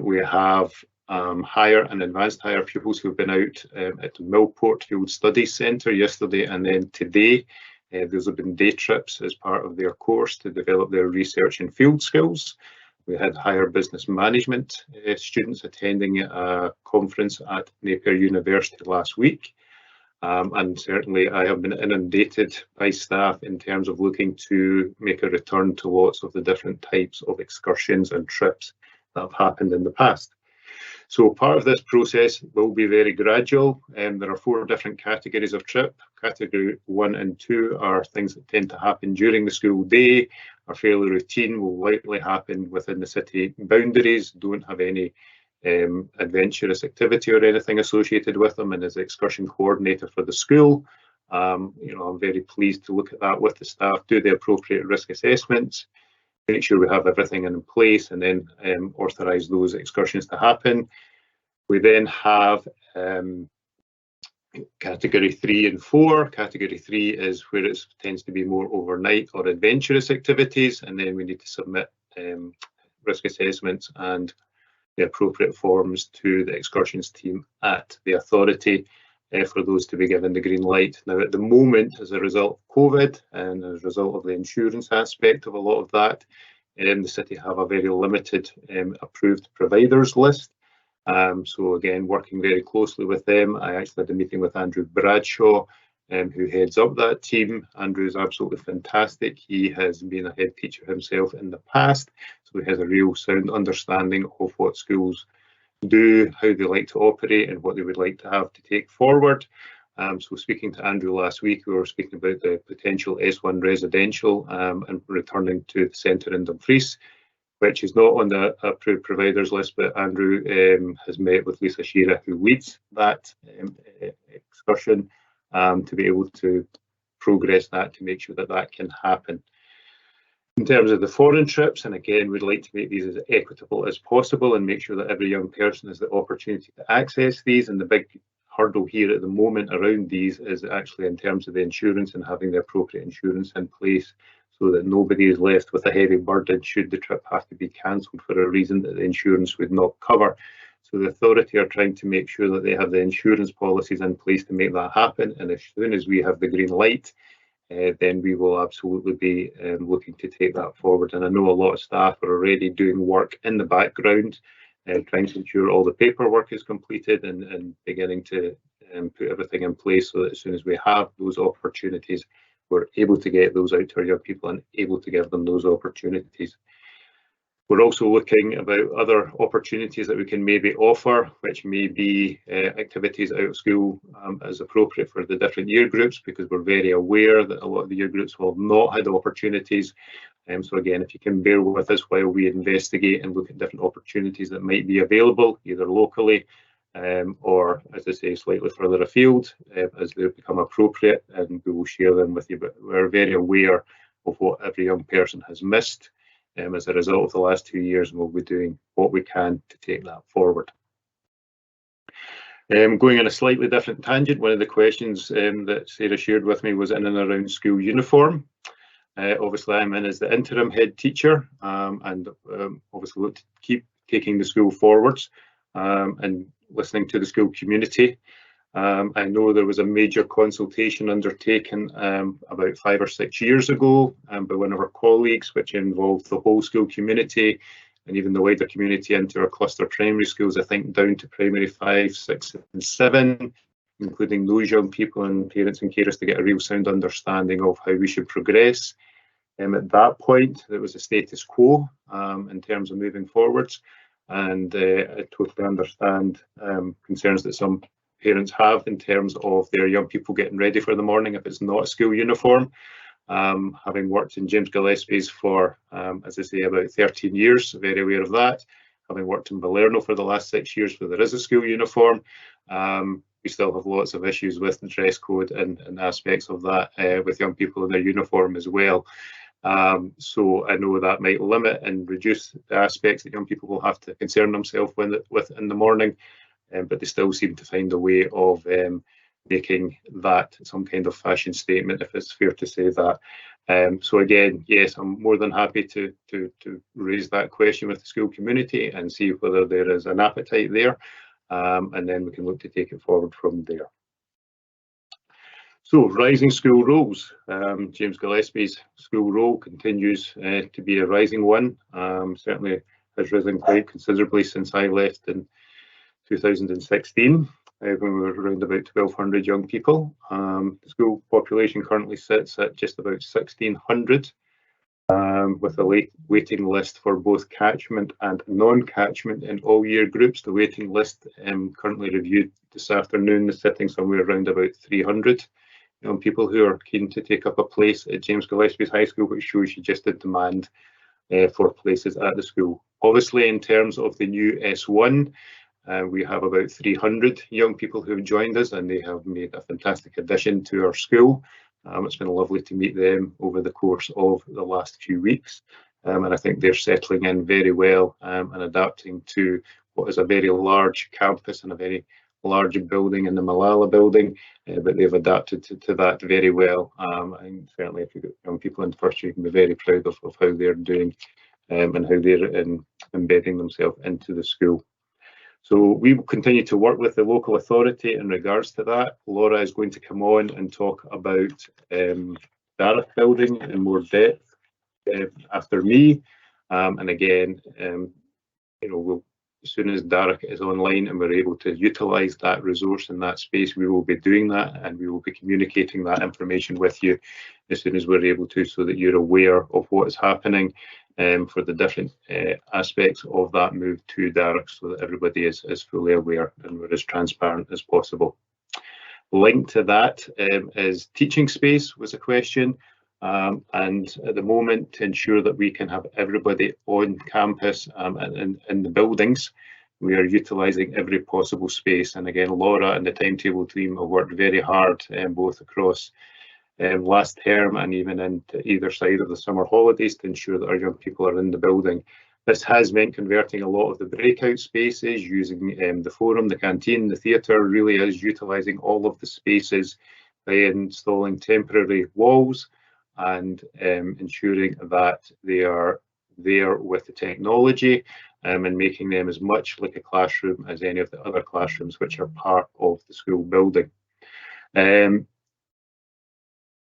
Speaker 4: We have higher and advanced higher pupils who've been out at the Millport Field Studies Centre yesterday, and then today those have been day trips as part of their course to develop their research and field skills. We had higher business management students attending a conference at Napier University last week. And certainly I have been inundated by staff in terms of looking to make a return to lots of the different types of excursions and trips that have happened in the past. So part of this process will be very gradual. There are 4 different categories of trip. Category 1 and 2 are things that tend to happen during the school day, are fairly routine, will likely happen within the city boundaries, don't have any adventurous activity or anything associated with them. And as the excursion coordinator for the school, I'm very pleased to look at that with the staff, do the appropriate risk assessments, make sure we have everything in place, and then authorise those excursions to happen. We then have category 3 and 4. Category 3 is where it tends to be more overnight or adventurous activities, and then we need to submit risk assessments and the appropriate forms to the excursions team at the authority for those to be given the green light. Now, at the moment, as a result of COVID and as a result of the insurance aspect of a lot of that, the city have a very limited approved providers list. So again, working very closely with them. I actually had a meeting with Andrew Bradshaw, who heads up that team. Andrew is absolutely fantastic. He has been a head teacher himself in the past, so he has a real sound understanding of what schools do, how they like to operate, and what they would like to have to take forward. So speaking to Andrew last week, we were speaking about the potential S1 residential and returning to the centre in Dumfries, which is not on the approved providers list, but Andrew has met with Lisa Shearer, who leads that excursion, to be able to progress that to make sure that that can happen. In terms of the foreign trips, and again, we'd like to make these as equitable as possible and make sure that every young person has the opportunity to access these. And the big hurdle here at the moment around these is actually in terms of the insurance and having the appropriate insurance in place so that nobody is left with a heavy burden should the trip have to be cancelled for a reason that the insurance would not cover. So the authority are trying to make sure that they have the insurance policies in place to make that happen. And as soon as we have the green light, then we will absolutely be looking to take that forward. And I know a lot of staff are already doing work in the background, trying to ensure all the paperwork is completed and beginning to put everything in place so that as soon as we have those opportunities, we're able to get those out to our young people and able to give them those opportunities. We're also looking about other opportunities that we can maybe offer, which may be activities out of school as appropriate for the different year groups, because we're very aware that a lot of the year groups will have not had opportunities. So again, if you can bear with us while we investigate and look at different opportunities that might be available, either locally or, as I say, slightly further afield as they become appropriate, and we will share them with you. But we're very aware of what every young person has missed as a result of the last 2 years, and we'll be doing what we can to take that forward. Going on a slightly different tangent, one of the questions that Sarah shared with me was in and around school uniform. Obviously, I'm in as the interim head teacher and obviously look to keep taking the school forwards and listening to the school community. I know there was a major consultation undertaken about 5 or 6 years ago by one of our colleagues, which involved the whole school community and even the wider community into our cluster primary schools, I think down to primary 5, 6 and 7, including those young people and parents and carers to get a real sound understanding of how we should progress. At that point, there was a status quo in terms of moving forwards, and I totally understand concerns that some parents have in terms of their young people getting ready for the morning if it's not a school uniform. Having worked in James Gillespie's for, as I say, about 13 years, very aware of that. Having worked in Balerno for the last 6 years where there is a school uniform, we still have lots of issues with the dress code and aspects of that with young people in their uniform as well. So I know that might limit and reduce the aspects that young people will have to concern themselves with in the morning. But they still seem to find a way of making that some kind of fashion statement, if it's fair to say that. So again, yes, I'm more than happy to raise that question with the school community and see whether there is an appetite there, and then we can look to take it forward from there. So, rising school roles. James Gillespie's school role continues to be a rising one. Certainly has risen quite considerably since I left in 2016, when we were around about 1,200 young people. The school population currently sits at just about 1,600, with a waiting list for both catchment and non-catchment in all year groups. The waiting list currently reviewed this afternoon is sitting somewhere around about 300 young people who are keen to take up a place at James Gillespie's High School, which shows you just the demand for places at the school. Obviously, in terms of the new S1, we have about 300 young people who have joined us, and they have made a fantastic addition to our school. It's been lovely to meet them over the course of the last few weeks, and I think they're settling in very well and adapting to what is a very large campus and a very large building in the Malala building, but they've adapted to that very well. And certainly if you've got young people in the first year, you can be very proud of how they're doing and how they're embedding themselves into the school. So we will continue to work with the local authority in regards to that. Laura is going to come on and talk about Darroch building in more depth after me. And again, as soon as Darroch is online and we're able to utilise that resource in that space, we will be doing that, and we will be communicating that information with you as soon as we're able to, so that you're aware of what is happening for the different aspects of that move to Darroch, so that everybody is fully aware and we're as transparent as possible. Linked to that is teaching space was a question. And at the moment, to ensure that we can have everybody on campus and in the buildings, we are utilising every possible space. And again, Laura and the timetable team have worked very hard both across last term and even into either side of the summer holidays to ensure that our young people are in the building. This has meant converting a lot of the breakout spaces, using the forum, the canteen, the theatre, really is utilising all of the spaces by installing temporary walls and ensuring that they are there with the technology and making them as much like a classroom as any of the other classrooms which are part of the school building.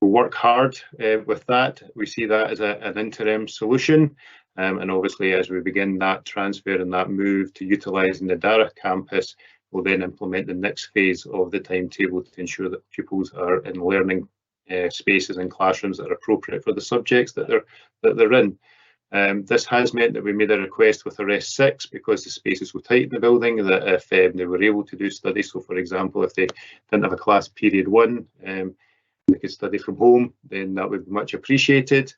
Speaker 4: We'll work hard with that. We see that as an interim solution, and obviously as we begin that transfer and that move to utilising the Darroch campus, we'll then implement the next phase of the timetable to ensure that pupils are in learning spaces and classrooms that are appropriate for the subjects that they're in. This has meant that we made a request with our S6 because the space is so tight in the building that if they were able to do studies, so for example, if they didn't have a class period 1, they could study from home, then that would be much appreciated.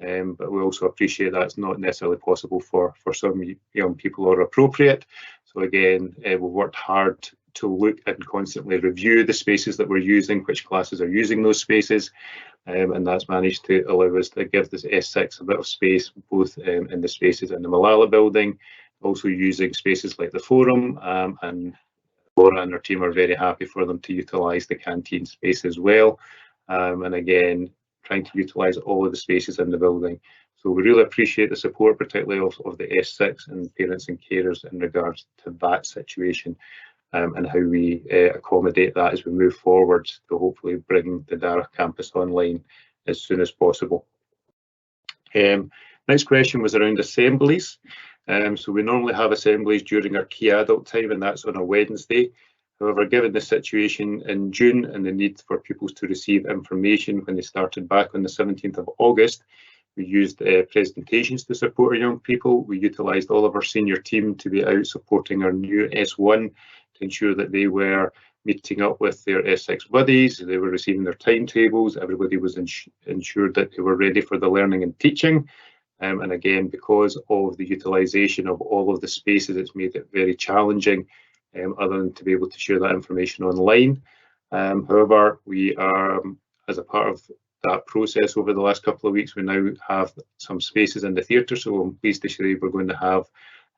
Speaker 4: But we also appreciate that it's not necessarily possible for some young people or appropriate. So again, we've worked hard to look and constantly review the spaces that we're using, which classes are using those spaces, and that's managed to allow us to give this S6 a bit of space, both in the spaces in the Malala building, also using spaces like the forum, and Laura and her team are very happy for them to utilise the canteen space as well, and again, trying to utilise all of the spaces in the building. So we really appreciate the support, particularly of the S6 and parents and carers in regards to that situation. And how we accommodate that as we move forward to hopefully bring the Darroch campus online as soon as possible. Next question was around assemblies. So we normally have assemblies during our key adult time, and that's on a Wednesday. However, given the situation in June and the need for pupils to receive information when they started back on the 17th of August, we used presentations to support our young people. We utilised all of our senior team to be out supporting our new S1 to ensure that they were meeting up with their S6 buddies, they were receiving their timetables, everybody was ensured that they were ready for the learning and teaching. And again, because of the utilisation of all of the spaces, it's made it very challenging, other than to be able to share that information online. However, we are, as a part of that process over the last couple of weeks, we now have some spaces in the theatre, so I'm pleased to say we're going to have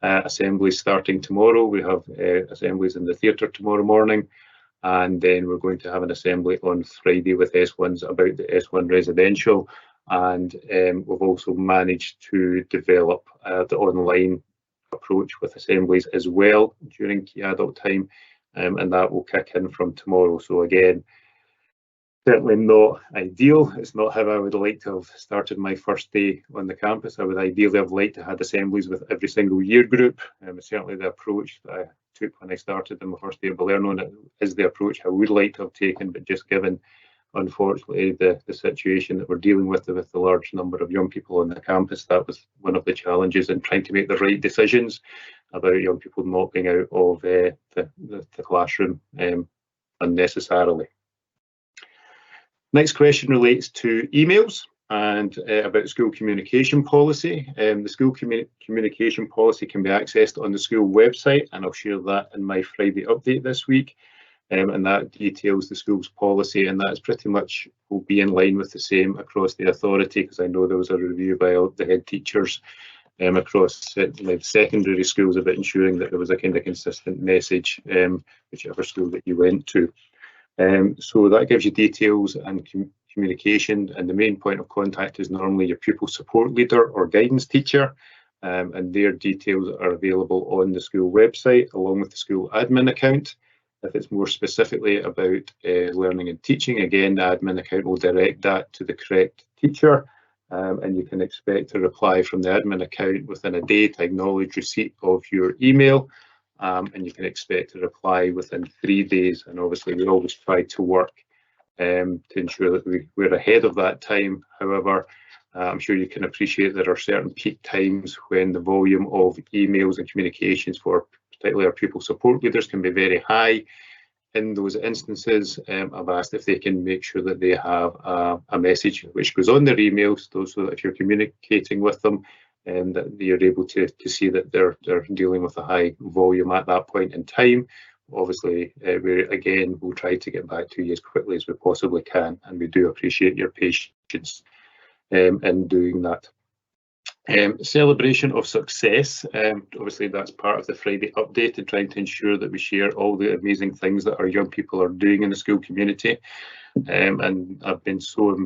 Speaker 4: assemblies starting tomorrow. We have assemblies in the theatre tomorrow morning, and then we're going to have an assembly on Friday with S1s about the S1 residential, and we've also managed to develop the online approach with assemblies as well during key adult time, and that will kick in from tomorrow. So again, certainly not ideal. It's not how I would like to have started my first day on the campus. I would ideally have liked to have assemblies with every single year group. Certainly the approach that I took when I started in my first day of learning is the approach I would like to have taken, but just given, unfortunately, the situation that we're dealing with the large number of young people on the campus, that was one of the challenges in trying to make the right decisions about young people not being out of the classroom unnecessarily. Next question relates to emails and about school communication policy. The school communication policy can be accessed on the school website, and I'll share that in my Friday update this week. And that details the school's policy, and that's pretty much will be in line with the same across the authority, because I know there was a review by all the head teachers across the secondary schools about ensuring that there was a kind of consistent message, whichever school that you went to. So that gives you details and communication, and the main point of contact is normally your pupil support leader or guidance teacher, and their details are available on the school website along with the school admin account. If it's more specifically about learning and teaching, again, the admin account will direct that to the correct teacher, and you can expect a reply from the admin account within a day to acknowledge receipt of your email, and you can expect a reply within 3 days. And obviously we always try to work to ensure that we're ahead of that time. However, I'm sure you can appreciate there are certain peak times when the volume of emails and communications for particularly our pupil support leaders can be very high. In those instances, I've asked if they can make sure that they have a message which goes on their emails, so that if you're communicating with them, that you're able to see that they're dealing with a high volume at that point in time. Obviously, we will try to get back to you as quickly as we possibly can, and we do appreciate your patience in doing that. Celebration of success. Obviously, that's part of the Friday update and trying to ensure that we share all the amazing things that our young people are doing in the school community. And I've been so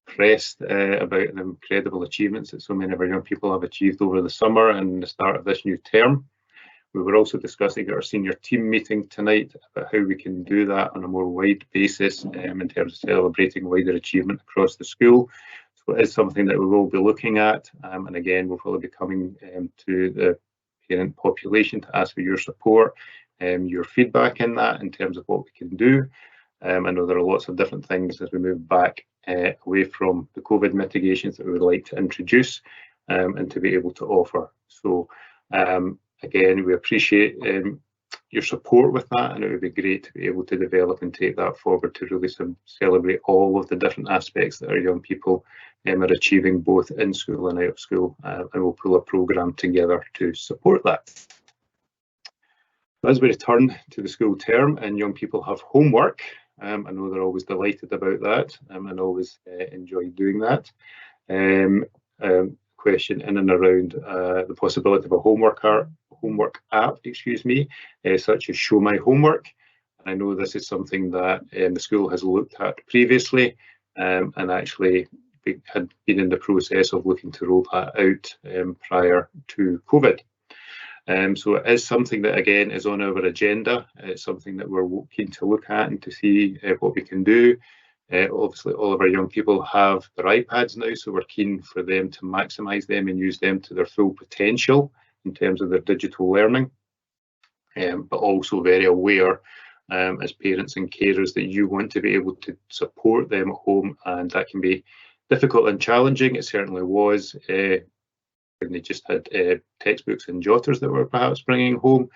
Speaker 4: impressed about the incredible achievements that so many of our young people have achieved over the summer and the start of this new term. We were also discussing at our senior team meeting tonight about how we can do that on a more wide basis in terms of celebrating wider achievement across the school. So it is something that we will be looking at, and again, we'll probably be coming to the parent population to ask for your support and your feedback in that in terms of what we can do. I know there are lots of different things as we move back away from the COVID mitigations that we would like to introduce and to be able to offer. So again, we appreciate your support with that, and it would be great to be able to develop and take that forward to really celebrate all of the different aspects that our young people are achieving both in school and out of school, and we'll pull a programme together to support that. As we return to the school term and young people have homework, I know they're always delighted about that and always enjoy doing that. Question in and around the possibility of a homework app, such as Show My Homework. I know this is something that the school has looked at previously and actually had been in the process of looking to roll that out prior to COVID. So it is something that, again, is on our agenda. It's something that we're keen to look at and to see what we can do. Obviously, all of our young people have their iPads now, so we're keen for them to maximise them and use them to their full potential in terms of their digital learning, but also very aware as parents and carers that you want to be able to support them at home, and that can be difficult and challenging. It certainly was when they just had textbooks and jotters that were perhaps bringing home,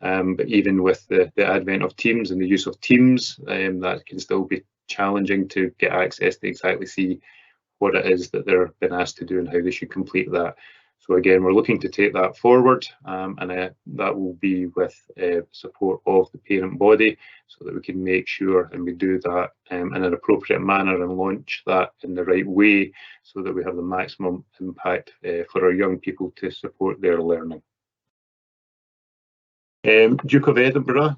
Speaker 4: but even with the advent of Teams and the use of Teams, that can still be challenging to get access to exactly see what it is that they're been asked to do and how they should complete that. So again, we're looking to take that forward, and that will be with support of the parent body, so that we can make sure and we do that in an appropriate manner and launch that in the right way, so that we have the maximum impact for our young people to support their learning. Duke of Edinburgh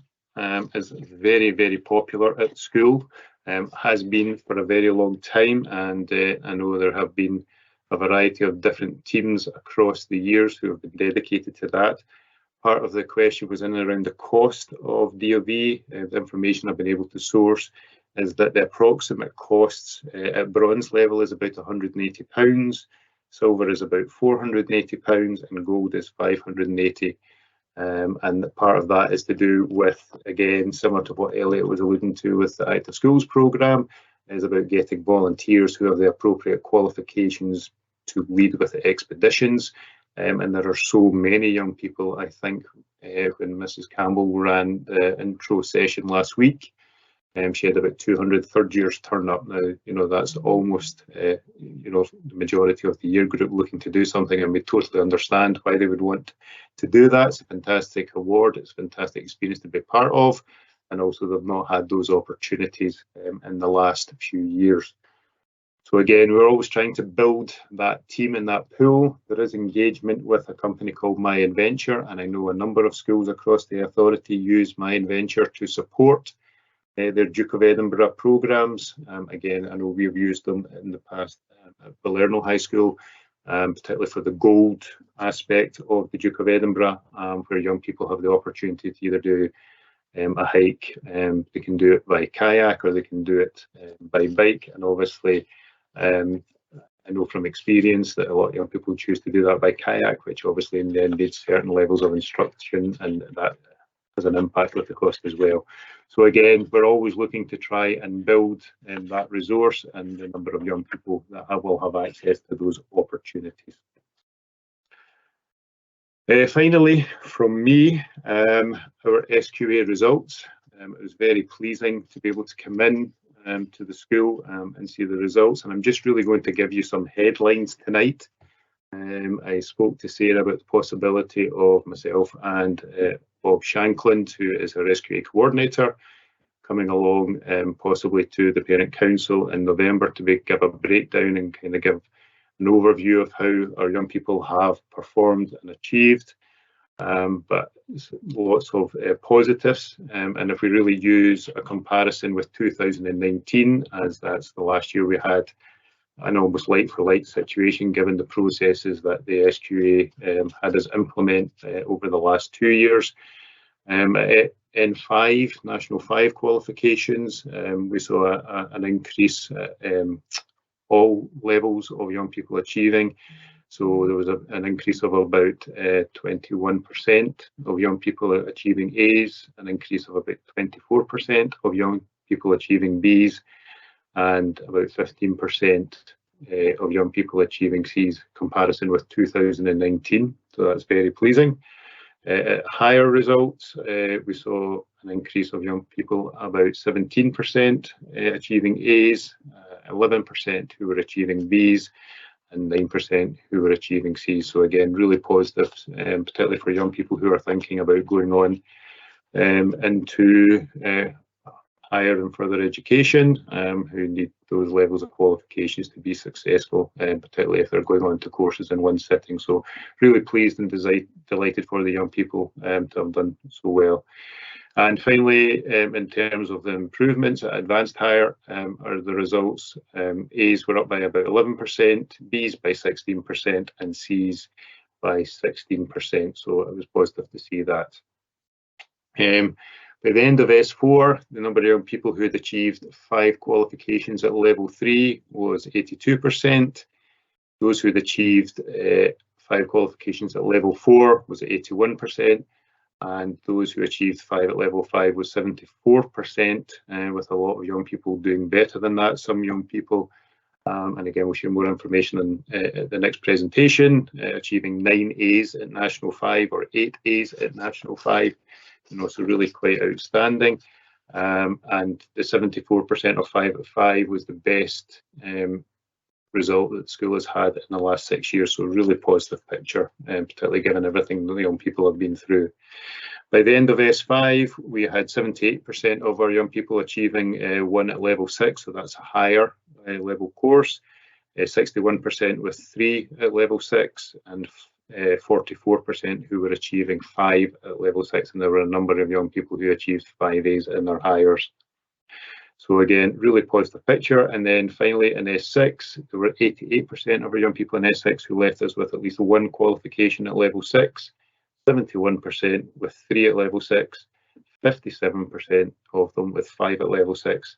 Speaker 4: is very, very popular at school. Has been for a very long time, and I know there have been a variety of different teams across the years who have been dedicated to that. Part of the question was in and around the cost of DOV. The information I've been able to source is that the approximate costs at bronze level is about £180, silver is about £480, and gold is £580. And part of that is to do with, again, similar to what Elliot was alluding to with the Active Schools programme, is about getting volunteers who have the appropriate qualifications to lead with the expeditions. And there are so many young people, I think, when Mrs. Campbell ran the intro session last week, she had about 200 third years turn up. Now, you know, that's almost, you know, the majority of the year group looking to do something, and we totally understand why they would want to do that. It's a fantastic award. It's a fantastic experience to be part of. And also they've not had those opportunities in the last few years. So again, we're always trying to build that team in that pool. There is engagement with a company called My Adventure, and I know a number of schools across the authority use My Adventure to support their Duke of Edinburgh programmes. Again, I know we've used them in the past at Balerno High School, particularly for the gold aspect of the Duke of Edinburgh, where young people have the opportunity to either do a hike. They can do it by kayak or they can do it by bike, and obviously I know from experience that a lot of young people choose to do that by kayak, which obviously then needs certain levels of instruction, and that has an impact with the cost as well. So again, we're always looking to try and build that resource and the number of young people that will have access to those opportunities. Finally, from me, our SQA results. It was very pleasing to be able to come in to the school and see the results, and I'm just really going to give you some headlines tonight. I spoke to Sarah about the possibility of myself and Bob Shankland, who is our SQA coordinator, coming along possibly to the Parent Council in November to give a breakdown and kind of give an overview of how our young people have performed and achieved, but lots of positives. And if we really use a comparison with 2019, as that's the last year we had an almost like-for-like situation, given the processes that the SQA had us implement over the last 2 years. In National 5 qualifications, we saw an increase all levels of young people achieving. So there was an increase of about 21% of young people achieving A's, an increase of about 24% of young people achieving B's, and about 15% of young people achieving C's, comparison with 2019. So that's very pleasing. At higher results, we saw an increase of young people, about 17% achieving A's, 11% who were achieving B's, and 9% who were achieving C's. So again, really positive, particularly for young people who are thinking about going on into higher and further education, who need those levels of qualifications to be successful, particularly if they're going on to courses in one sitting. So really pleased and delighted for the young people to have done so well. And finally, in terms of the improvements at advanced higher, are the results. A's were up by about 11%, B's by 16%, and C's by 16%. So it was positive to see that. By the end of S4, the number of young people who had achieved 5 qualifications at level 3 was 82%. Those who had achieved 5 qualifications at level 4 was 81%. And those who achieved 5 at level 5 was 74%, with a lot of young people doing better than that. Some young people, and again, we'll share more information on the next presentation, achieving 9 A's at National 5 or 8 A's at National 5, so really quite outstanding. And the 74% of 5 at 5 was the best result that the school has had in the last 6 years. So really positive picture, particularly given everything the young people have been through. By the end of S5, we had 78% of our young people achieving 1 at level 6, so that's a higher level course, 61% with 3 at level 6, and 44% who were achieving 5 at level 6, and there were a number of young people who achieved 5 A's in their hires. So again, really positive picture. And then finally in S6, there were 88% of our young people in S6 who left us with at least 1 qualification at level 6, 71% with 3 at level 6, 57% of them with 5 at level 6,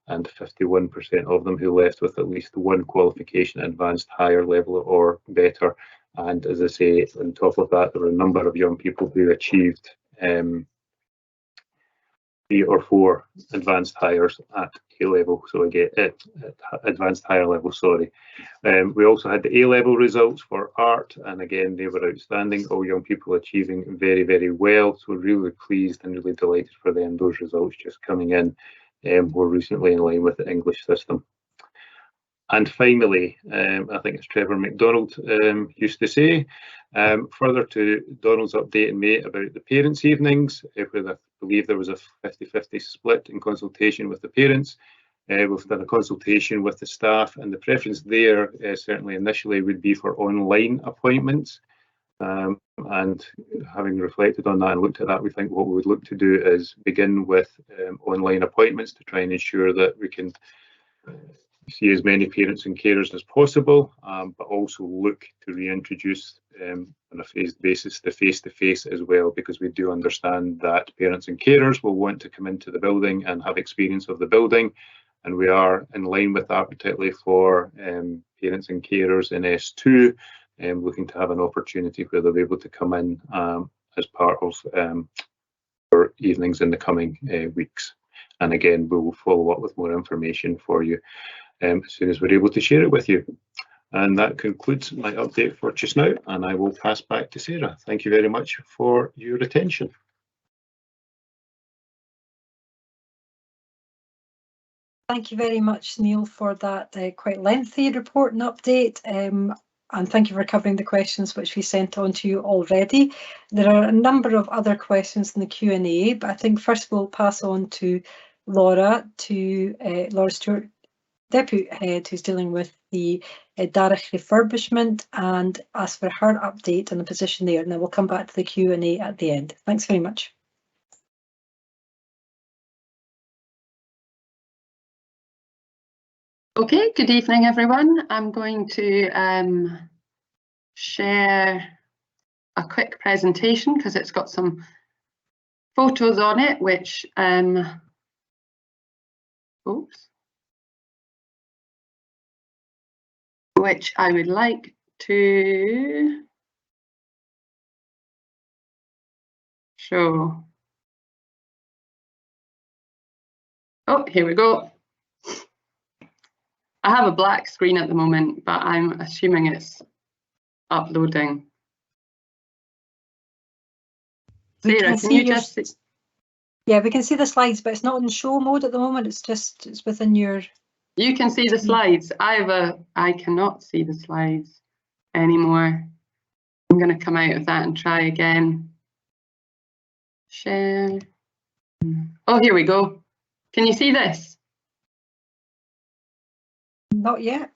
Speaker 4: and 51% of them who left with at least 1 qualification at advanced higher level or better. And as I say, on top of that, there were a number of young people who achieved 3 or 4 advanced hires at A level, so again, at advanced higher level, sorry. We also had the A level results for art, and again, they were outstanding. All young people achieving very, very well, so really pleased and really delighted for them. Those results just coming in more recently in line with the English system. And finally, I think it's Trevor MacDonald used to say, further to Donald's update in May about the parents' evenings, where I believe there was a 50-50 split in consultation with the parents. We've done a consultation with the staff, and the preference there certainly initially would be for online appointments. And having reflected on that and looked at that, we think what we would look to do is begin with online appointments to try and ensure that we can see as many parents and carers as possible, but also look to reintroduce on a phased basis the face-to-face as well, because we do understand that parents and carers will want to come into the building and have experience of the building, and we are in line with that, particularly for parents and carers in S2, looking to have an opportunity where they'll be able to come in as part of our evenings in the coming weeks. And again, we will follow up with more information for you as soon as we're able to share it with you. And that concludes my update for just now, and I will pass back to Sarah. Thank you very much for your attention.
Speaker 1: Thank you very much, Neil, for that quite lengthy report and update. And thank you for covering the questions which we sent on to you already. There are a number of other questions in the Q&A, but I think first we'll pass on to Laura Stewart, Deputy Head, who's dealing with the Darroch refurbishment, and ask for her update on the position there, and then we'll come back to the Q&A at the end. Thanks very much.
Speaker 5: Okay, good evening, everyone. I'm going to share a quick presentation because it's got some photos on it, which which I would like to show. Oh, here we go. I have a black screen at the moment, but I'm assuming it's uploading. Sarah, can you just see?
Speaker 1: Yeah, we can see the slides, but it's not in show mode at the moment. It's within your.
Speaker 5: You can see the slides. I cannot see the slides anymore. I'm going to come out of that and try again. Share. Oh, here we go. Can you see this?
Speaker 1: Not yet.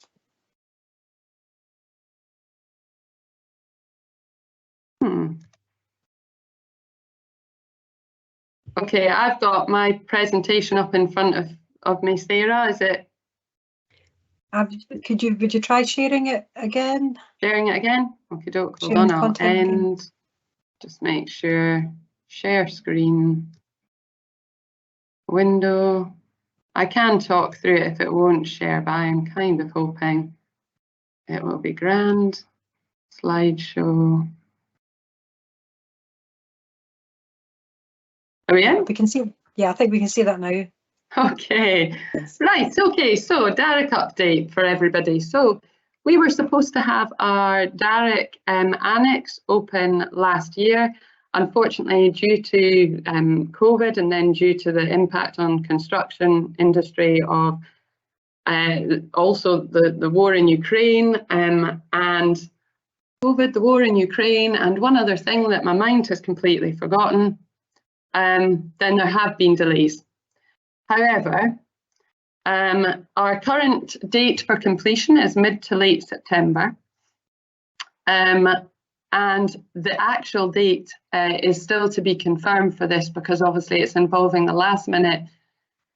Speaker 5: Okay, I've got my presentation up in front of me, Sarah. Is it?
Speaker 1: Would you try sharing it again?
Speaker 5: Sharing it again? Okay, hold on, I'll end. Just make sure. Share screen. Window. I can talk through it if it won't share, but I'm kind of hoping it will be grand. Slideshow. Are we in?
Speaker 1: We can see. Yeah, I think we can see that now.
Speaker 5: Okay, right, okay, so Darroch update for everybody. So we were supposed to have our Darroch annex open last year. Unfortunately, due to COVID and then due to the impact on construction industry of also the war in Ukraine and COVID, the war in Ukraine, and one other thing that my mind has completely forgotten, then there have been delays. However, our current date for completion is mid to late September. And the actual date is still to be confirmed for this, because obviously it's involving the last minute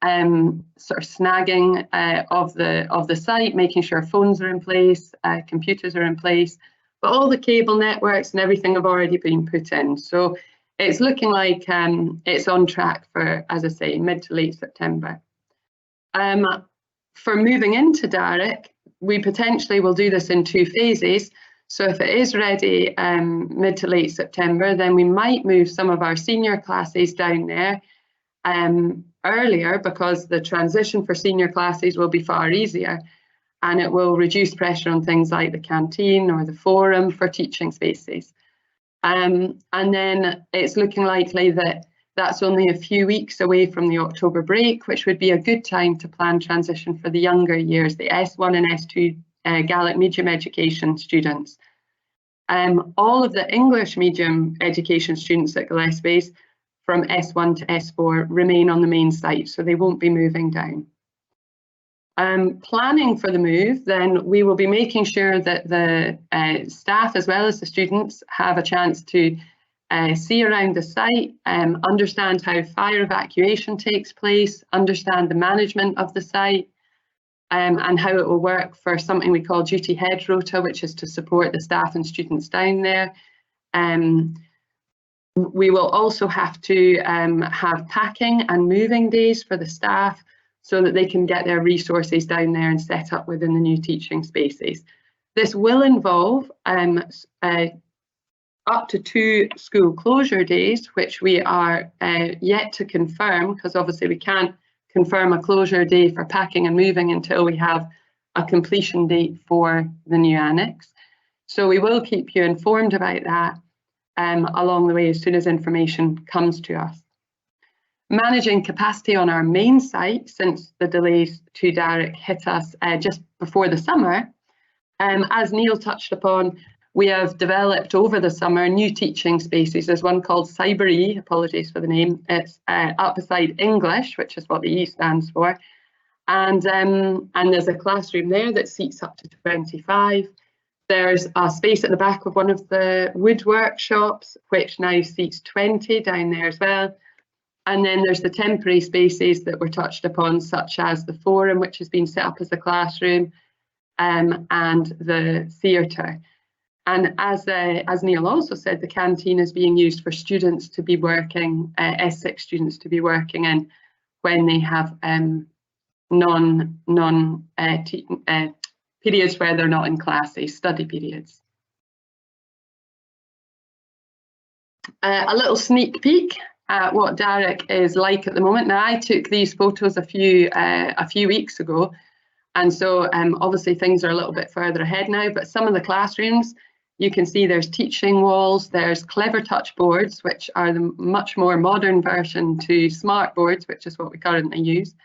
Speaker 5: sort of snagging of the site, making sure phones are in place, computers are in place, but all the cable networks and everything have already been put in. So it's looking like it's on track for, as I say, mid to late September. For moving into Darroch, we potentially will do this in 2 phases. So if it is ready mid to late September, then we might move some of our senior classes down there earlier, because the transition for senior classes will be far easier, and it will reduce pressure on things like the canteen or the forum for teaching spaces. And then it's looking likely that that's only a few weeks away from the October break, which would be a good time to plan transition for the younger years, the S1 and S2 Gaelic medium education students. All of the English medium education students at Gillespie from S1 to S4 remain on the main site, so they won't be moving down. Planning for the move, then we will be making sure that the staff as well as the students have a chance to see around the site, understand how fire evacuation takes place, understand the management of the site, and how it will work for something we call duty head rota, which is to support the staff and students down there. We will also have to have packing and moving days for the staff so that they can get their resources down there and set up within the new teaching spaces. This will involve up to 2 school closure days, which we are yet to confirm, because obviously we can't confirm a closure day for packing and moving until we have a completion date for the new annex. So we will keep you informed about that along the way as soon as information comes to us. Managing capacity on our main site, since the delays to Darroch hit us just before the summer, as Neil touched upon, we have developed over the summer new teaching spaces. There's one called Cyber E, apologies for the name. It's up beside English, which is what the E stands for. And there's a classroom there that seats up to 25. There's a space at the back of one of the wood workshops, which now seats 20 down there as well. And then there's the temporary spaces that were touched upon, such as the forum, which has been set up as a classroom, and the theatre. And as Neil also said, the canteen is being used for students to be working, S6 students to be working in when they have periods where they're not in classes, study periods. A little sneak peek at what Darroch is like at the moment. Now, I took these photos a few weeks ago, and so obviously things are a little bit further ahead now, but some of the classrooms, you can see there's teaching walls, there's clever touch boards, which are the much more modern version to smart boards, which is what we currently use.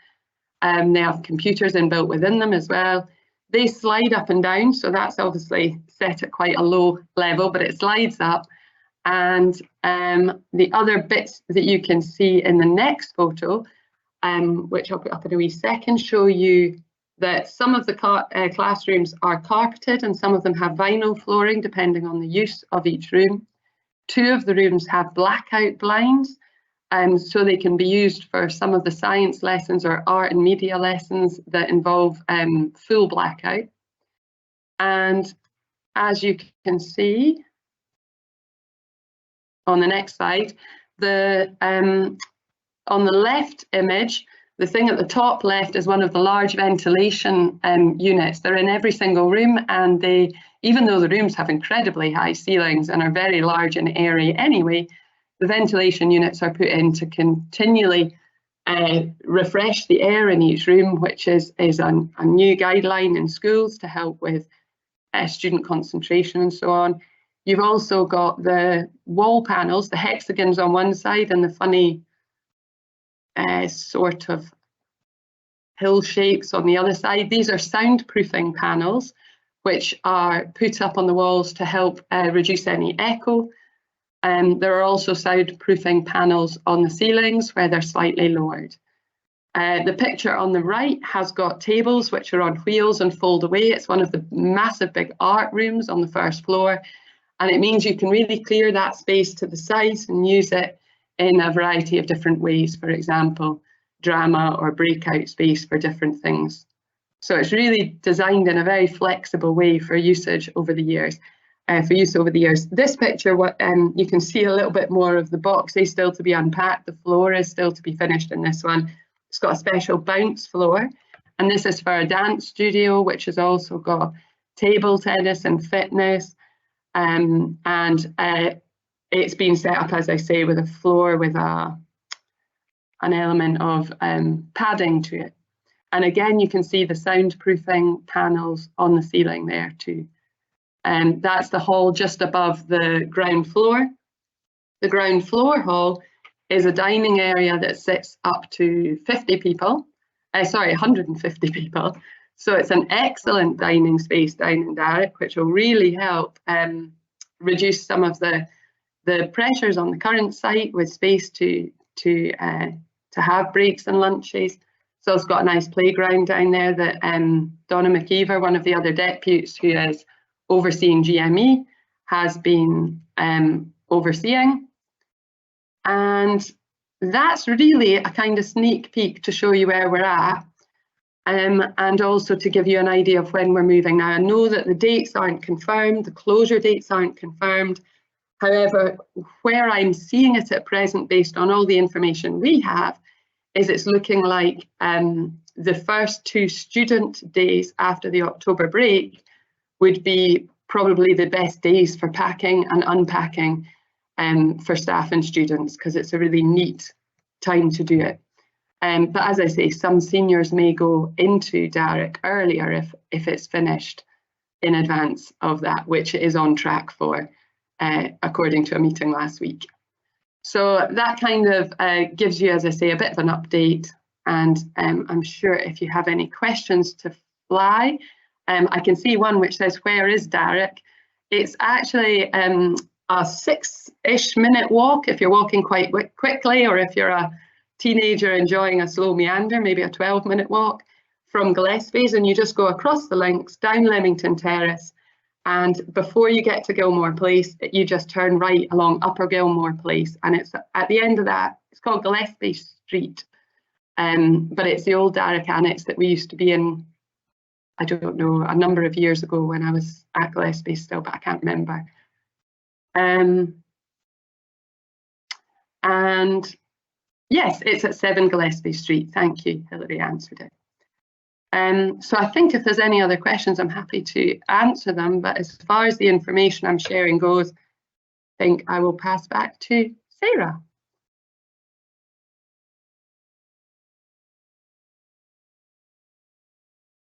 Speaker 5: They have computers inbuilt within them as well. They slide up and down, so that's obviously set at quite a low level, but it slides up. And the other bits that you can see in the next photo, which I'll put up in a wee second, show you that some of the classrooms are carpeted and some of them have vinyl flooring depending on the use of each room. 2 of the rooms have blackout blinds, so they can be used for some of the science lessons or art and media lessons that involve full blackout. And as you can see on the next slide, on the left image, the thing at the top left is one of the large ventilation units. They're in every single room, and they, even though the rooms have incredibly high ceilings and are very large and airy anyway, the ventilation units are put in to continually refresh the air in each room, which is a new guideline in schools to help with student concentration and so on. You've also got the wall panels, the hexagons on one side and the funny sort of hill shapes on the other side. These are soundproofing panels, which are put up on the walls to help reduce any echo. There are also soundproofing panels on the ceilings where they're slightly lowered. The picture on the right has got tables which are on wheels and fold away. It's one of the massive big art rooms on the first floor, and it means you can really clear that space to the sides and use it in a variety of different ways, for example, drama or breakout space for different things. So it's really designed in a very flexible way for usage over the years. This picture, you can see a little bit more of the boxes still to be unpacked. The floor is still to be finished in this one. It's got a special bounce floor, and this is for a dance studio, which has also got table tennis and fitness, and it's been set up, as I say, with a floor with an element of padding to it. And again, you can see the soundproofing panels on the ceiling there too. And that's the hall just above the ground floor. The ground floor hall is a dining area that sits up to 150 people. So it's an excellent dining space down in Darroch, which will really help reduce some of the pressures on the current site with space to have breaks and lunches. So it's got a nice playground down there that Donna McKeever, one of the other deputies who is overseeing GME, has been overseeing. And that's really a kind of sneak peek to show you where we're at. and also to give you an idea of when we're moving. Now, I know that the dates aren't confirmed, the closure dates aren't confirmed. However, where I'm seeing it at present, based on all the information we have, is it's looking like the first 2 student days after the October break would be probably the best days for packing and unpacking for staff and students, because it's a really neat time to do it. But as I say, some seniors may go into Darroch earlier if it's finished in advance of that, which it is on track for, according to a meeting last week. So that kind of gives you, as I say, a bit of an update. And I'm sure if you have any questions to fly, I can see one which says, where is Darroch? It's actually a 6-ish minute walk if you're walking quite quickly, or if you're a teenager enjoying a slow meander, maybe a 12-minute walk from Gillespie's, and you just go across the links down Leamington Terrace, and before you get to Gilmore Place, you just turn right along Upper Gilmore Place, and it's at the end of that. It's called Gillespie Street, but it's the old Darroch Annex that we used to be in, I don't know, a number of years ago when I was at Gillespie still, but I can't remember. And yes, it's at 7 Gillespie Street. Thank you, Hilary answered it. So I think if there's any other questions, I'm happy to answer them. But as far as the information I'm sharing goes, I think I will pass back to Sarah.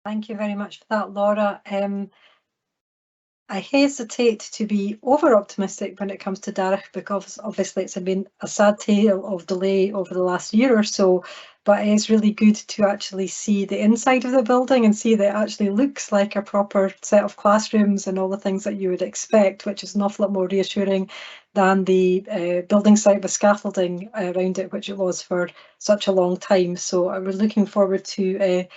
Speaker 1: Thank you very much for that, Laura. I hesitate to be over-optimistic when it comes to Darroch, because obviously it's been a sad tale of delay over the last year or so, but it is really good to actually see the inside of the building and see that it actually looks like a proper set of classrooms and all the things that you would expect, which is an awful lot more reassuring than the building site with scaffolding around it, which it was for such a long time. So I was looking forward to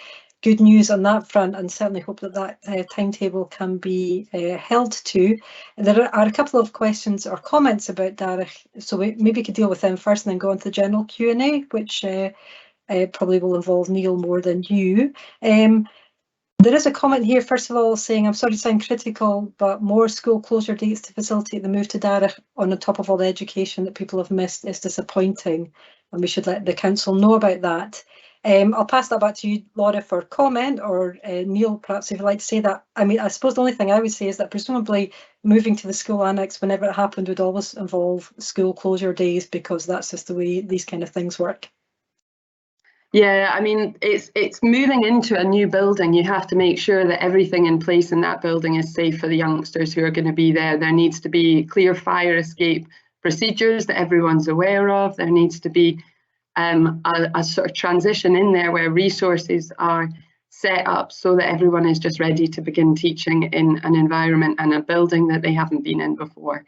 Speaker 1: good news on that front, and certainly hope that that timetable can be held to. There are a couple of questions or comments about Darroch, so we maybe could deal with them first and then go on to the general Q&A, which probably will involve Neil more than you. There is a comment here, first of all, saying, I'm sorry to sound critical, but more school closure dates to facilitate the move to Darroch on the top of all the education that people have missed is disappointing, and we should let the council know about that. I'll pass that back to you, Laura, for comment, or Neil, perhaps if you'd like to say that. I mean, I suppose the only thing I would say is that presumably moving to the school annex whenever it happened would always involve school closure days, because that's just the way these kind of things work.
Speaker 5: Yeah, I mean, it's moving into a new building. You have to make sure that everything in place in that building is safe for the youngsters who are going to be there. There needs to be clear fire escape procedures that everyone's aware of. There needs to be a sort of transition in there where resources are set up so that everyone is just ready to begin teaching in an environment and a building that they haven't been in before.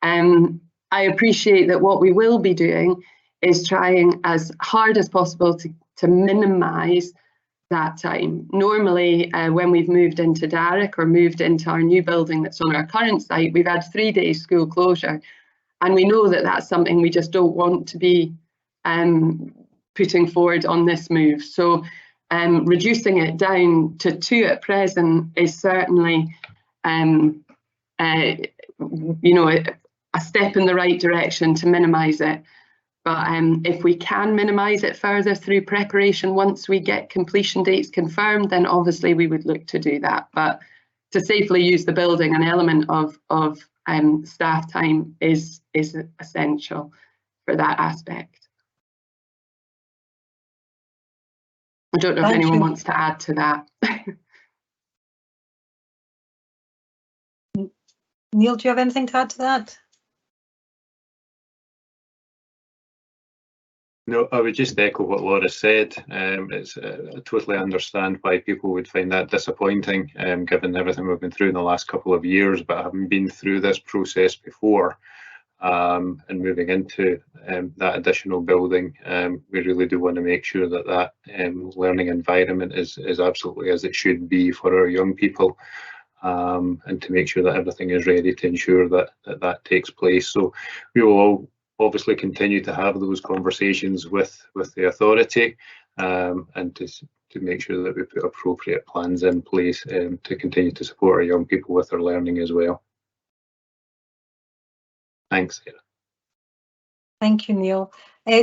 Speaker 5: I appreciate that what we will be doing is trying as hard as possible to minimise that time. Normally, when we've moved into Darroch or moved into our new building that's on our current site, we've had 3 days school closure, and we know that that's something we just don't want to be putting forward on this move. So reducing it down to 2 at present is certainly you know, a step in the right direction to minimise it. But if we can minimise it further through preparation once we get completion dates confirmed, then obviously we would look to do that. But to safely use the building, an element of staff time is essential for that aspect. I don't know if anyone wants to add to that.
Speaker 1: Neil, do you have anything to add to that?
Speaker 4: No, I would just echo what Laura said. I totally understand why people would find that disappointing, given everything we've been through in the last couple of years, but having been through this process before, and moving into that additional building, we really do want to make sure that that learning environment is absolutely as it should be for our young people, and to make sure that everything is ready to ensure that that takes place. So we will all obviously continue to have those conversations with the authority, and to make sure that we put appropriate plans in place to continue to support our young people with their learning as well. Thanks, Sarah.
Speaker 1: Thank you, Neil.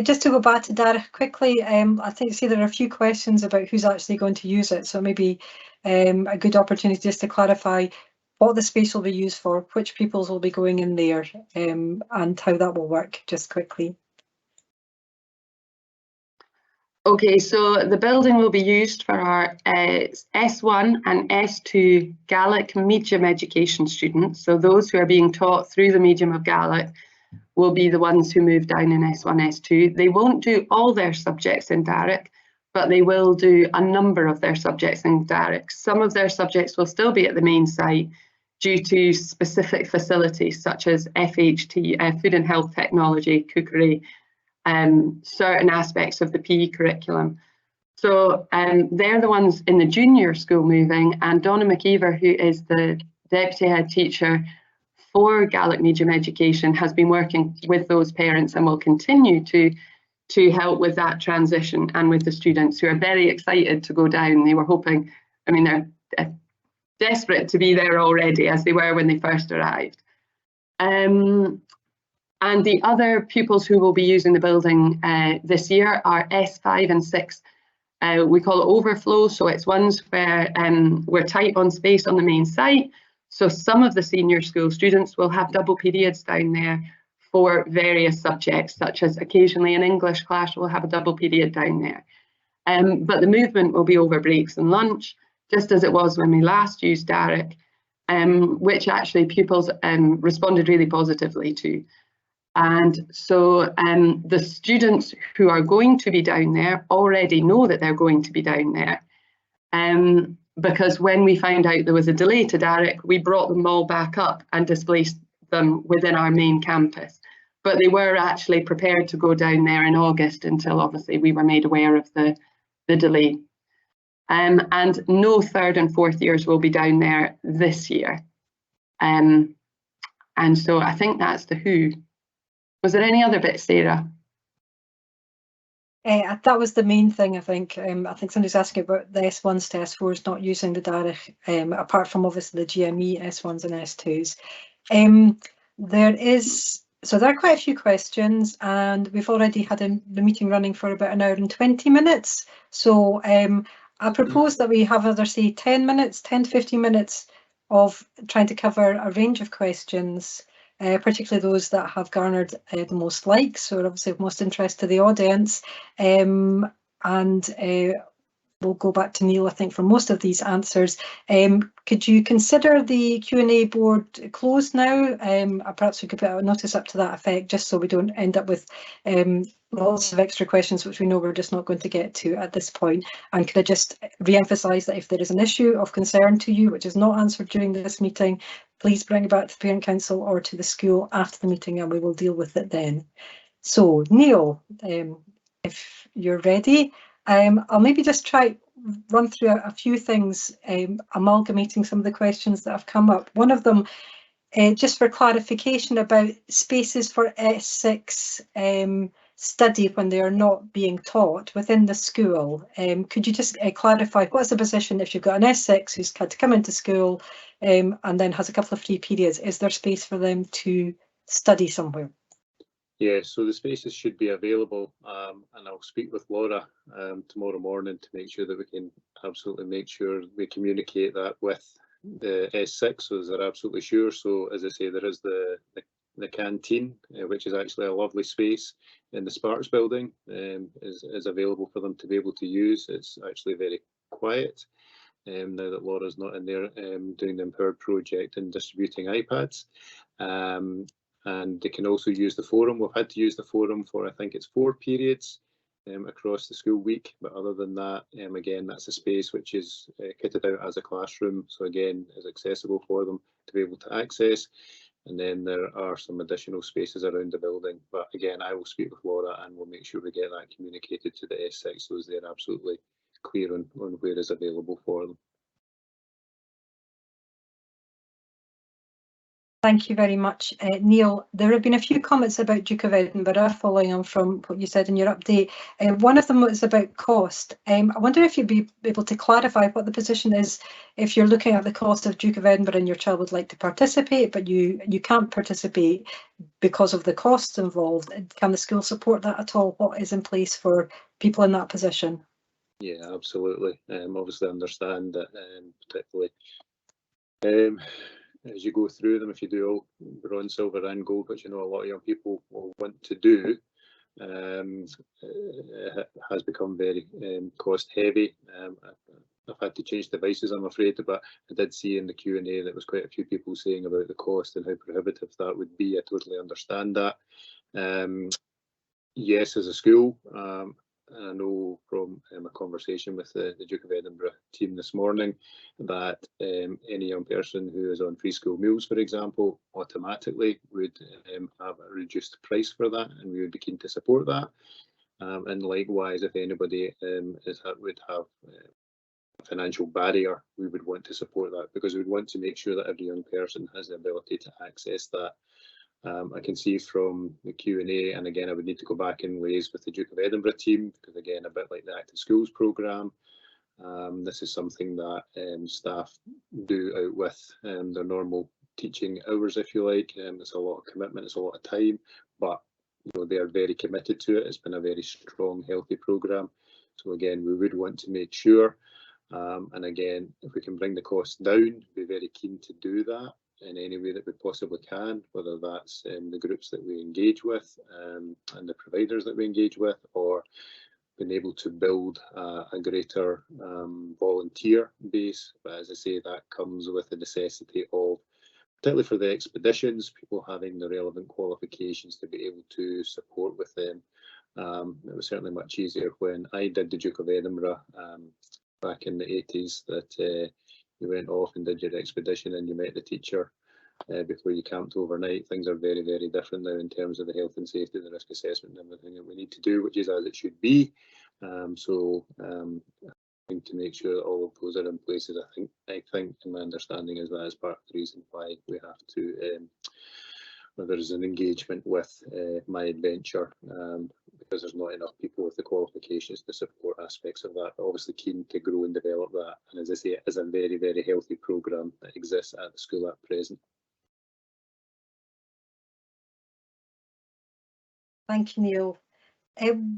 Speaker 1: Just to go back to Darroch quickly, I think there are a few questions about who's actually going to use it, so maybe a good opportunity just to clarify what the space will be used for, which pupils will be going in there, and how that will work, just quickly.
Speaker 5: Okay, so the building will be used for our S1 and S2 Gaelic medium education students. So those who are being taught through the medium of Gaelic will be the ones who move down in S1, S2. They won't do all their subjects in Darroch, but they will do a number of their subjects in Darroch. Some of their subjects will still be at the main site due to specific facilities such as FHT, Food and Health Technology, cookery, certain aspects of the PE curriculum. So they're the ones in the junior school moving, and Donna McKeever, who is the deputy head teacher for Gaelic medium education, has been working with those parents and will continue to help with that transition and with the students who are very excited to go down. They were hoping, I mean, they're desperate to be there already, as they were when they first arrived. And the other pupils who will be using the building this year are S5 and 6. We call it overflow, so it's ones where we're tight on space on the main site. So some of the senior school students will have double periods down there for various subjects, such as occasionally an English class will have a double period down there. But the movement will be over breaks and lunch, just as it was when we last used Darroch, which actually pupils responded really positively to. And so the students who are going to be down there already know that they're going to be down there. Because when we found out there was a delay to Darroch, we brought them all back up and displaced them within our main campus. But they were actually prepared to go down there in August until obviously we were made aware of the delay. And no third and fourth years will be down there this year. And so I think that's the who. Was there any other bit, Sarah?
Speaker 1: That was the main thing, I think. I think somebody's asking about the S1s to S4s not using the Darroch, apart from obviously the GME S1s and S2s. There are quite a few questions, and we've already had the meeting running for about 1 hour and 20 minutes. So I propose that we have either say 10 minutes, 10 to 15 minutes of trying to cover a range of questions, particularly those that have garnered the most likes, or obviously of most interest to the audience. We'll go back to Neil, I think, for most of these answers. Could you consider the Q&A board closed now? Perhaps we could put a notice up to that effect, just so we don't end up with lots of extra questions which we know we're just not going to get to at this point. And could I just re-emphasise that if there is an issue of concern to you which is not answered during this meeting, please bring it back to the Parent Council or to the school after the meeting, and we will deal with it then. So, Neil, if you're ready, I'll maybe just try run through a few things, amalgamating some of the questions that have come up. One of them, just for clarification about spaces for S6 study when they are not being taught within the school. Could you just clarify what's the position if you've got an S6 who's had to come into school and then has a couple of free periods? Is there space for them to study somewhere?
Speaker 4: Yeah, so the spaces should be available, and I'll speak with Laura tomorrow morning to make sure that we can absolutely make sure we communicate that with the S6, so they're absolutely sure. So as I say, there is the canteen, which is actually a lovely space in the Sparks building, is available for them to be able to use. It's actually very quiet now that Laura's not in there doing the Empowered project and distributing iPads. And they can also use the forum. We've had to use the forum for, I think it's 4 periods across the school week. But other than that, again, that's a space which is kitted out as a classroom. So again, is accessible for them to be able to access. And then there are some additional spaces around the building. But again, I will speak with Laura and we'll make sure we get that communicated to the S6 so they're absolutely clear on where is available for them.
Speaker 1: Thank you very much, Neil. There have been a few comments about Duke of Edinburgh following on from what you said in your update. One of them was about cost. I wonder if you'd be able to clarify what the position is if you're looking at the cost of Duke of Edinburgh and your child would like to participate, but you can't participate because of the costs involved. Can the school support that at all? What is in place for people in that position?
Speaker 6: Yeah, absolutely. Obviously understand that particularly as you go through them, if you do all bronze, silver and gold, which I know a lot of young people will want to do, it has become very cost heavy. I've had to change devices, I'm afraid, but I did see in the Q&A that was quite a few people saying about the cost and how prohibitive that would be. I totally understand that. Yes, as a school, I know from a conversation with the Duke of Edinburgh team this morning that any young person who is on free school meals, for example, automatically would have a reduced price for that, and we would be keen to support that. And likewise, if anybody would have a financial barrier, we would want to support that, because we would want to make sure that every young person has the ability to access that. I can see from the Q&A, and again, I would need to go back and liaise with the Duke of Edinburgh team, because again, a bit like the Active Schools programme, this is something that staff do out with their normal teaching hours, if you like. It's a lot of commitment, it's a lot of time, but you know, they are very committed to it. It's been a very strong, healthy programme. So again, we would want to make sure, and again, if we can bring the cost down, we're very keen to do that in any way that we possibly can, whether that's the groups that we engage with and the providers that we engage with, or being able to build a greater volunteer base. But as I say, that comes with the necessity of, particularly for the expeditions, people having the relevant qualifications to be able to support with them. It was certainly much easier when I did the Duke of Edinburgh back in the 80s, that you went off and did your expedition and you met the teacher before you camped overnight. Things are very, very different now in terms of the health and safety, the risk assessment and everything that we need to do, which is as it should be. So I think to make sure that all of those are in place, I think, and my understanding is that is part of the reason why we have to, where there is an engagement with My Adventure, because there's not enough people with the qualifications to support aspects of that. But obviously keen to grow and develop that, and as I say, it is a very, very healthy programme that exists at the school at present.
Speaker 1: Thank you, Neil.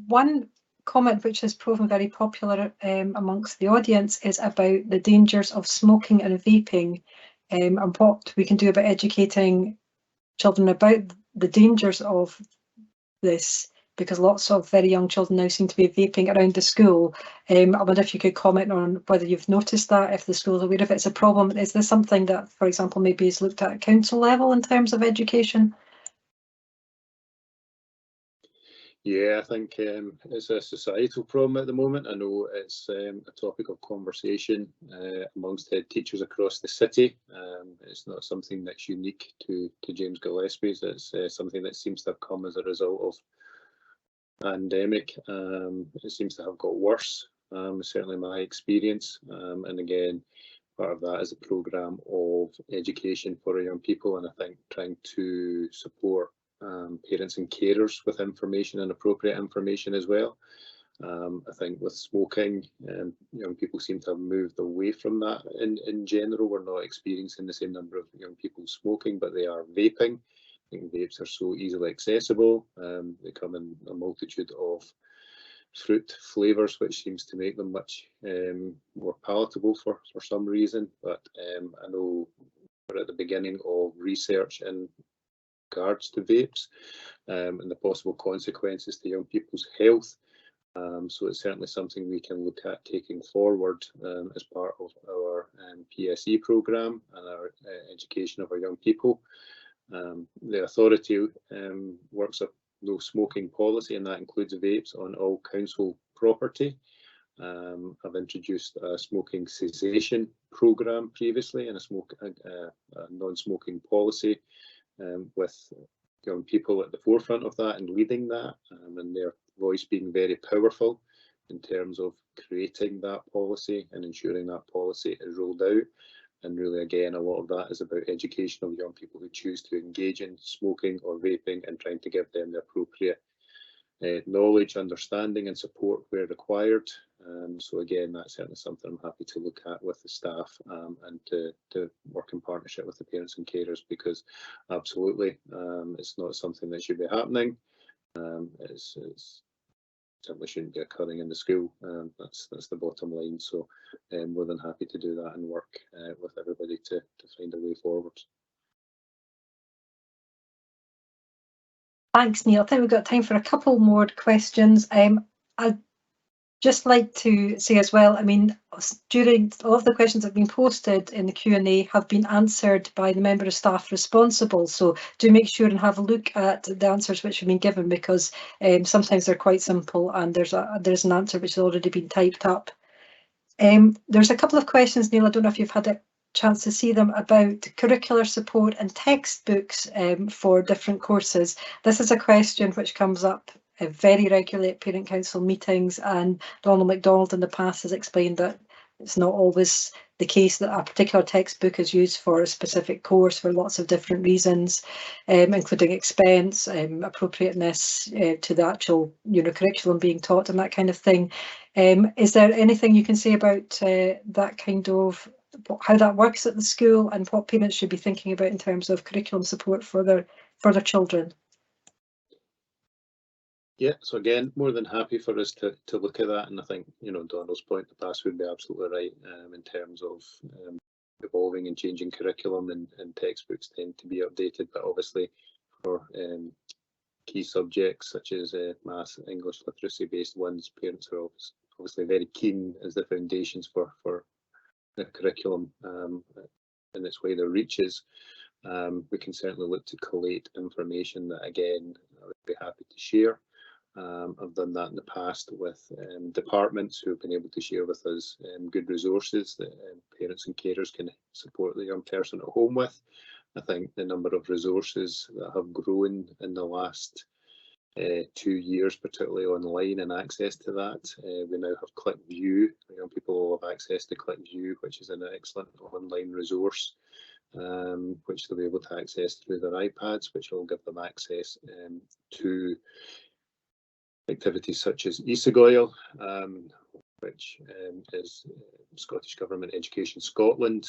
Speaker 1: One comment which has proven very popular amongst the audience is about the dangers of smoking and vaping, and what we can do about educating children about the dangers of this, because lots of very young children now seem to be vaping around the school. I wonder if you could comment on whether you've noticed that, if the school's aware if it's a problem. Is this something that, for example, maybe is looked at council level in terms of education?
Speaker 6: Yeah, I think it's a societal problem at the moment. I know it's a topic of conversation amongst head teachers across the city. It's not something that's unique to James Gillespie's. It's something that seems to have come as a result of pandemic. It seems to have got worse, certainly my experience. And again, part of that is a programme of education for young people, and I think trying to support parents and carers with information and appropriate information as well. I think with smoking, young people seem to have moved away from that. In general, we're not experiencing the same number of young people smoking, but they are vaping. I think vapes are so easily accessible. They come in a multitude of fruit flavours, which seems to make them much more palatable for some reason. But I know we're at the beginning of research in regards to vapes and the possible consequences to young people's health. So it's certainly something we can look at taking forward as part of our PSE programme and our education of our young people. The authority works a no smoking policy, and that includes vapes on all council property. I've introduced a smoking cessation programme previously and a non-smoking policy, with young people at the forefront of that and leading that, and their voice being very powerful in terms of creating that policy and ensuring that policy is rolled out. And really, again, a lot of that is about education of young people who choose to engage in smoking or vaping, and trying to give them the appropriate knowledge, understanding and support where required. So again, that's certainly something I'm happy to look at with the staff, and to work in partnership with the parents and carers, because absolutely it's not something that should be happening. It's certainly shouldn't be occurring in the school. That's the bottom line. So more than happy to do that and work with everybody to find a way forward.
Speaker 1: Thanks, Neil. I think we've got time for a couple more questions. I'd just like to say as well, I mean, during a lot of the questions that have been posted in the Q&A have been answered by the member of staff responsible. So do make sure and have a look at the answers which have been given, because sometimes they're quite simple and there's an answer which has already been typed up. There's a couple of questions, Neil, I don't know if you've had a chance to see them, about curricular support and textbooks for different courses. This is a question which comes up very regularly at Parent Council meetings, and Donald MacDonald in the past has explained that it's not always the case that a particular textbook is used for a specific course for lots of different reasons, including expense, appropriateness to the actual curriculum being taught and that kind of thing. Is there anything you can say about that kind of how that works at the school, and what parents should be thinking about in terms of curriculum support for their children?
Speaker 6: Yeah, so again, more than happy for us to look at that, and I think Donald's point in the past would be absolutely right in terms of evolving and changing curriculum, and textbooks tend to be updated, but obviously for key subjects such as maths, English, literacy based ones, parents are obviously very keen as the foundations for the curriculum in its wider reaches. We can certainly look to collate information that, again, I would be happy to share. I've done that in the past with departments who have been able to share with us good resources that parents and carers can support the young person at home with. I think the number of resources that have grown in the last 2 years, particularly online and access to that. We now have ClickView. Young people will have access to ClickView, which is an excellent online resource, which they'll be able to access through their iPads, which will give them access to activities such as eSegoil, which is Scottish Government Education Scotland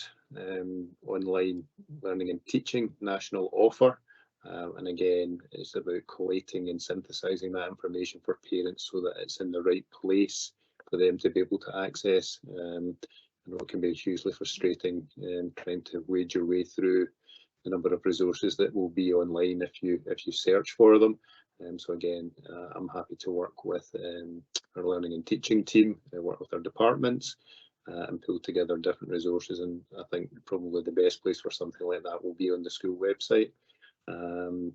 Speaker 6: online learning and teaching national offer. And again, it's about collating and synthesising that information for parents so that it's in the right place for them to be able to access. I know it can be hugely frustrating trying to wade your way through the number of resources that will be online if you search for them. So again, I'm happy to work with our learning and teaching team, work with our departments, and pull together different resources. And I think probably the best place for something like that will be on the school website,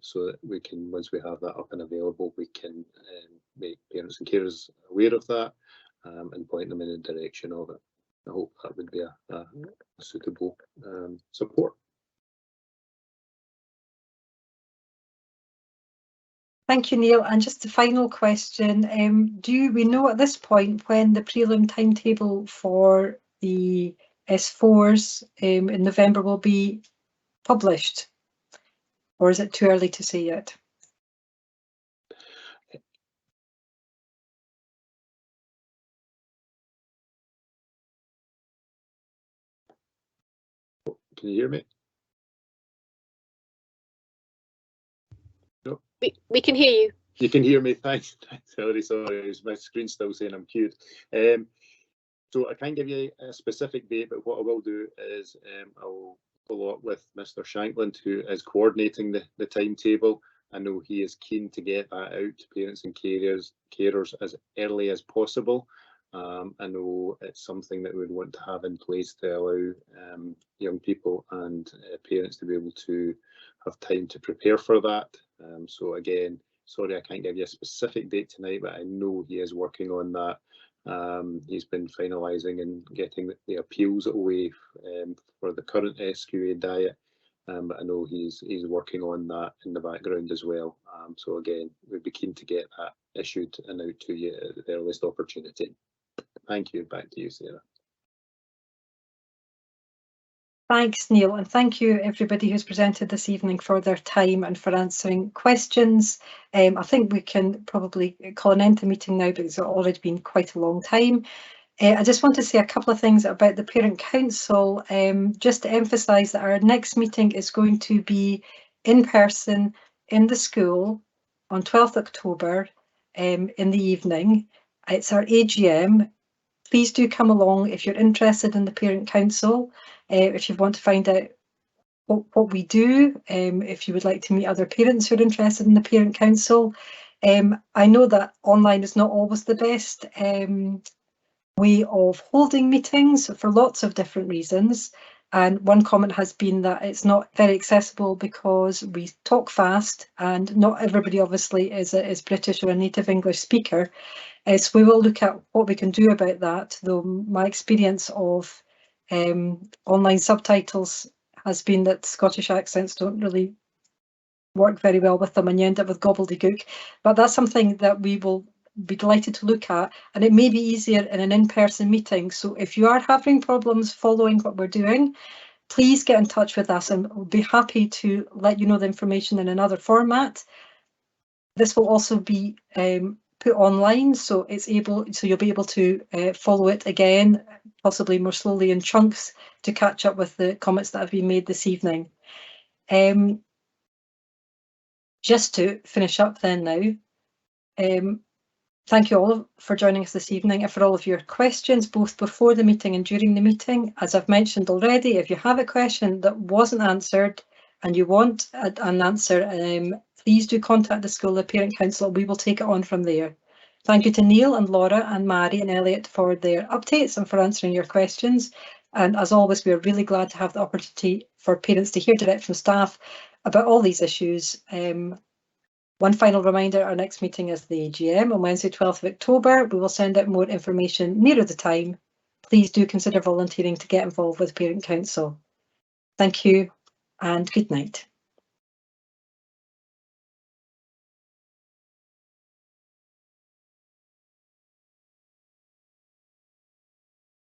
Speaker 6: so that we can, once we have that up and available, we can make parents and carers aware of that and point them in the direction of it. I hope that would be a suitable support.
Speaker 1: Thank you, Neil. And just the final question, do we know at this point when the prelim timetable for the S4s in November will be published? Or is it too early to say yet?
Speaker 6: Can you hear me?
Speaker 7: No. We can hear you.
Speaker 6: You can hear me. Thanks. Sorry, my screen's still saying I'm queued. So I can't give you a specific date, but what I will do is I'll follow up with Mr. Shankland, who is coordinating the timetable. I know he is keen to get that out to parents and carers as early as possible. I know it's something that we'd want to have in place to allow young people and parents to be able to have time to prepare for that. So again, sorry I can't give you a specific date tonight, but I know he is working on that. He's been finalising and getting the appeals away for the current SQA diet, but I know he's working on that in the background as well. So again, we'd be keen to get that issued and out to you at the earliest opportunity. Thank you. Back to you, Sarah.
Speaker 1: Thanks, Neil, and thank you everybody who's presented this evening for their time and for answering questions. I think we can probably call an end to the meeting now because it's already been quite a long time. I just want to say a couple of things about the Parent Council, just to emphasise that our next meeting is going to be in person in the school on 12th October in the evening. It's our AGM. Please do come along if you're interested in the Parent Council, if you want to find out what we do, if you would like to meet other parents who are interested in the Parent Council. I know that online is not always the best way of holding meetings for lots of different reasons. And one comment has been that it's not very accessible because we talk fast and not everybody obviously is British or a native English speaker. So we will look at what we can do about that, though my experience of online subtitles has been that Scottish accents don't really work very well with them and you end up with gobbledygook. But that's something that we will be delighted to look at, and it may be easier in an in-person meeting. So if you are having problems following what we're doing, please get in touch with us and we'll be happy to let you know the information in another format. This will also be put online, so you'll be able to follow it again, possibly more slowly in chunks, to catch up with the comments that have been made this evening. Just to finish up then now, thank you all for joining us this evening and for all of your questions, both before the meeting and during the meeting. As I've mentioned already, if you have a question that wasn't answered and you want an answer, please do contact the school, the Parent Council. We will take it on from there. Thank you to Neil and Laura and Mary and Elliot for their updates and for answering your questions. And as always, we are really glad to have the opportunity for parents to hear direct from staff about all these issues. One final reminder, our next meeting is the AGM on Wednesday, 12th of October. We will send out more information nearer the time. Please do consider volunteering to get involved with Parent Council. Thank you and good night.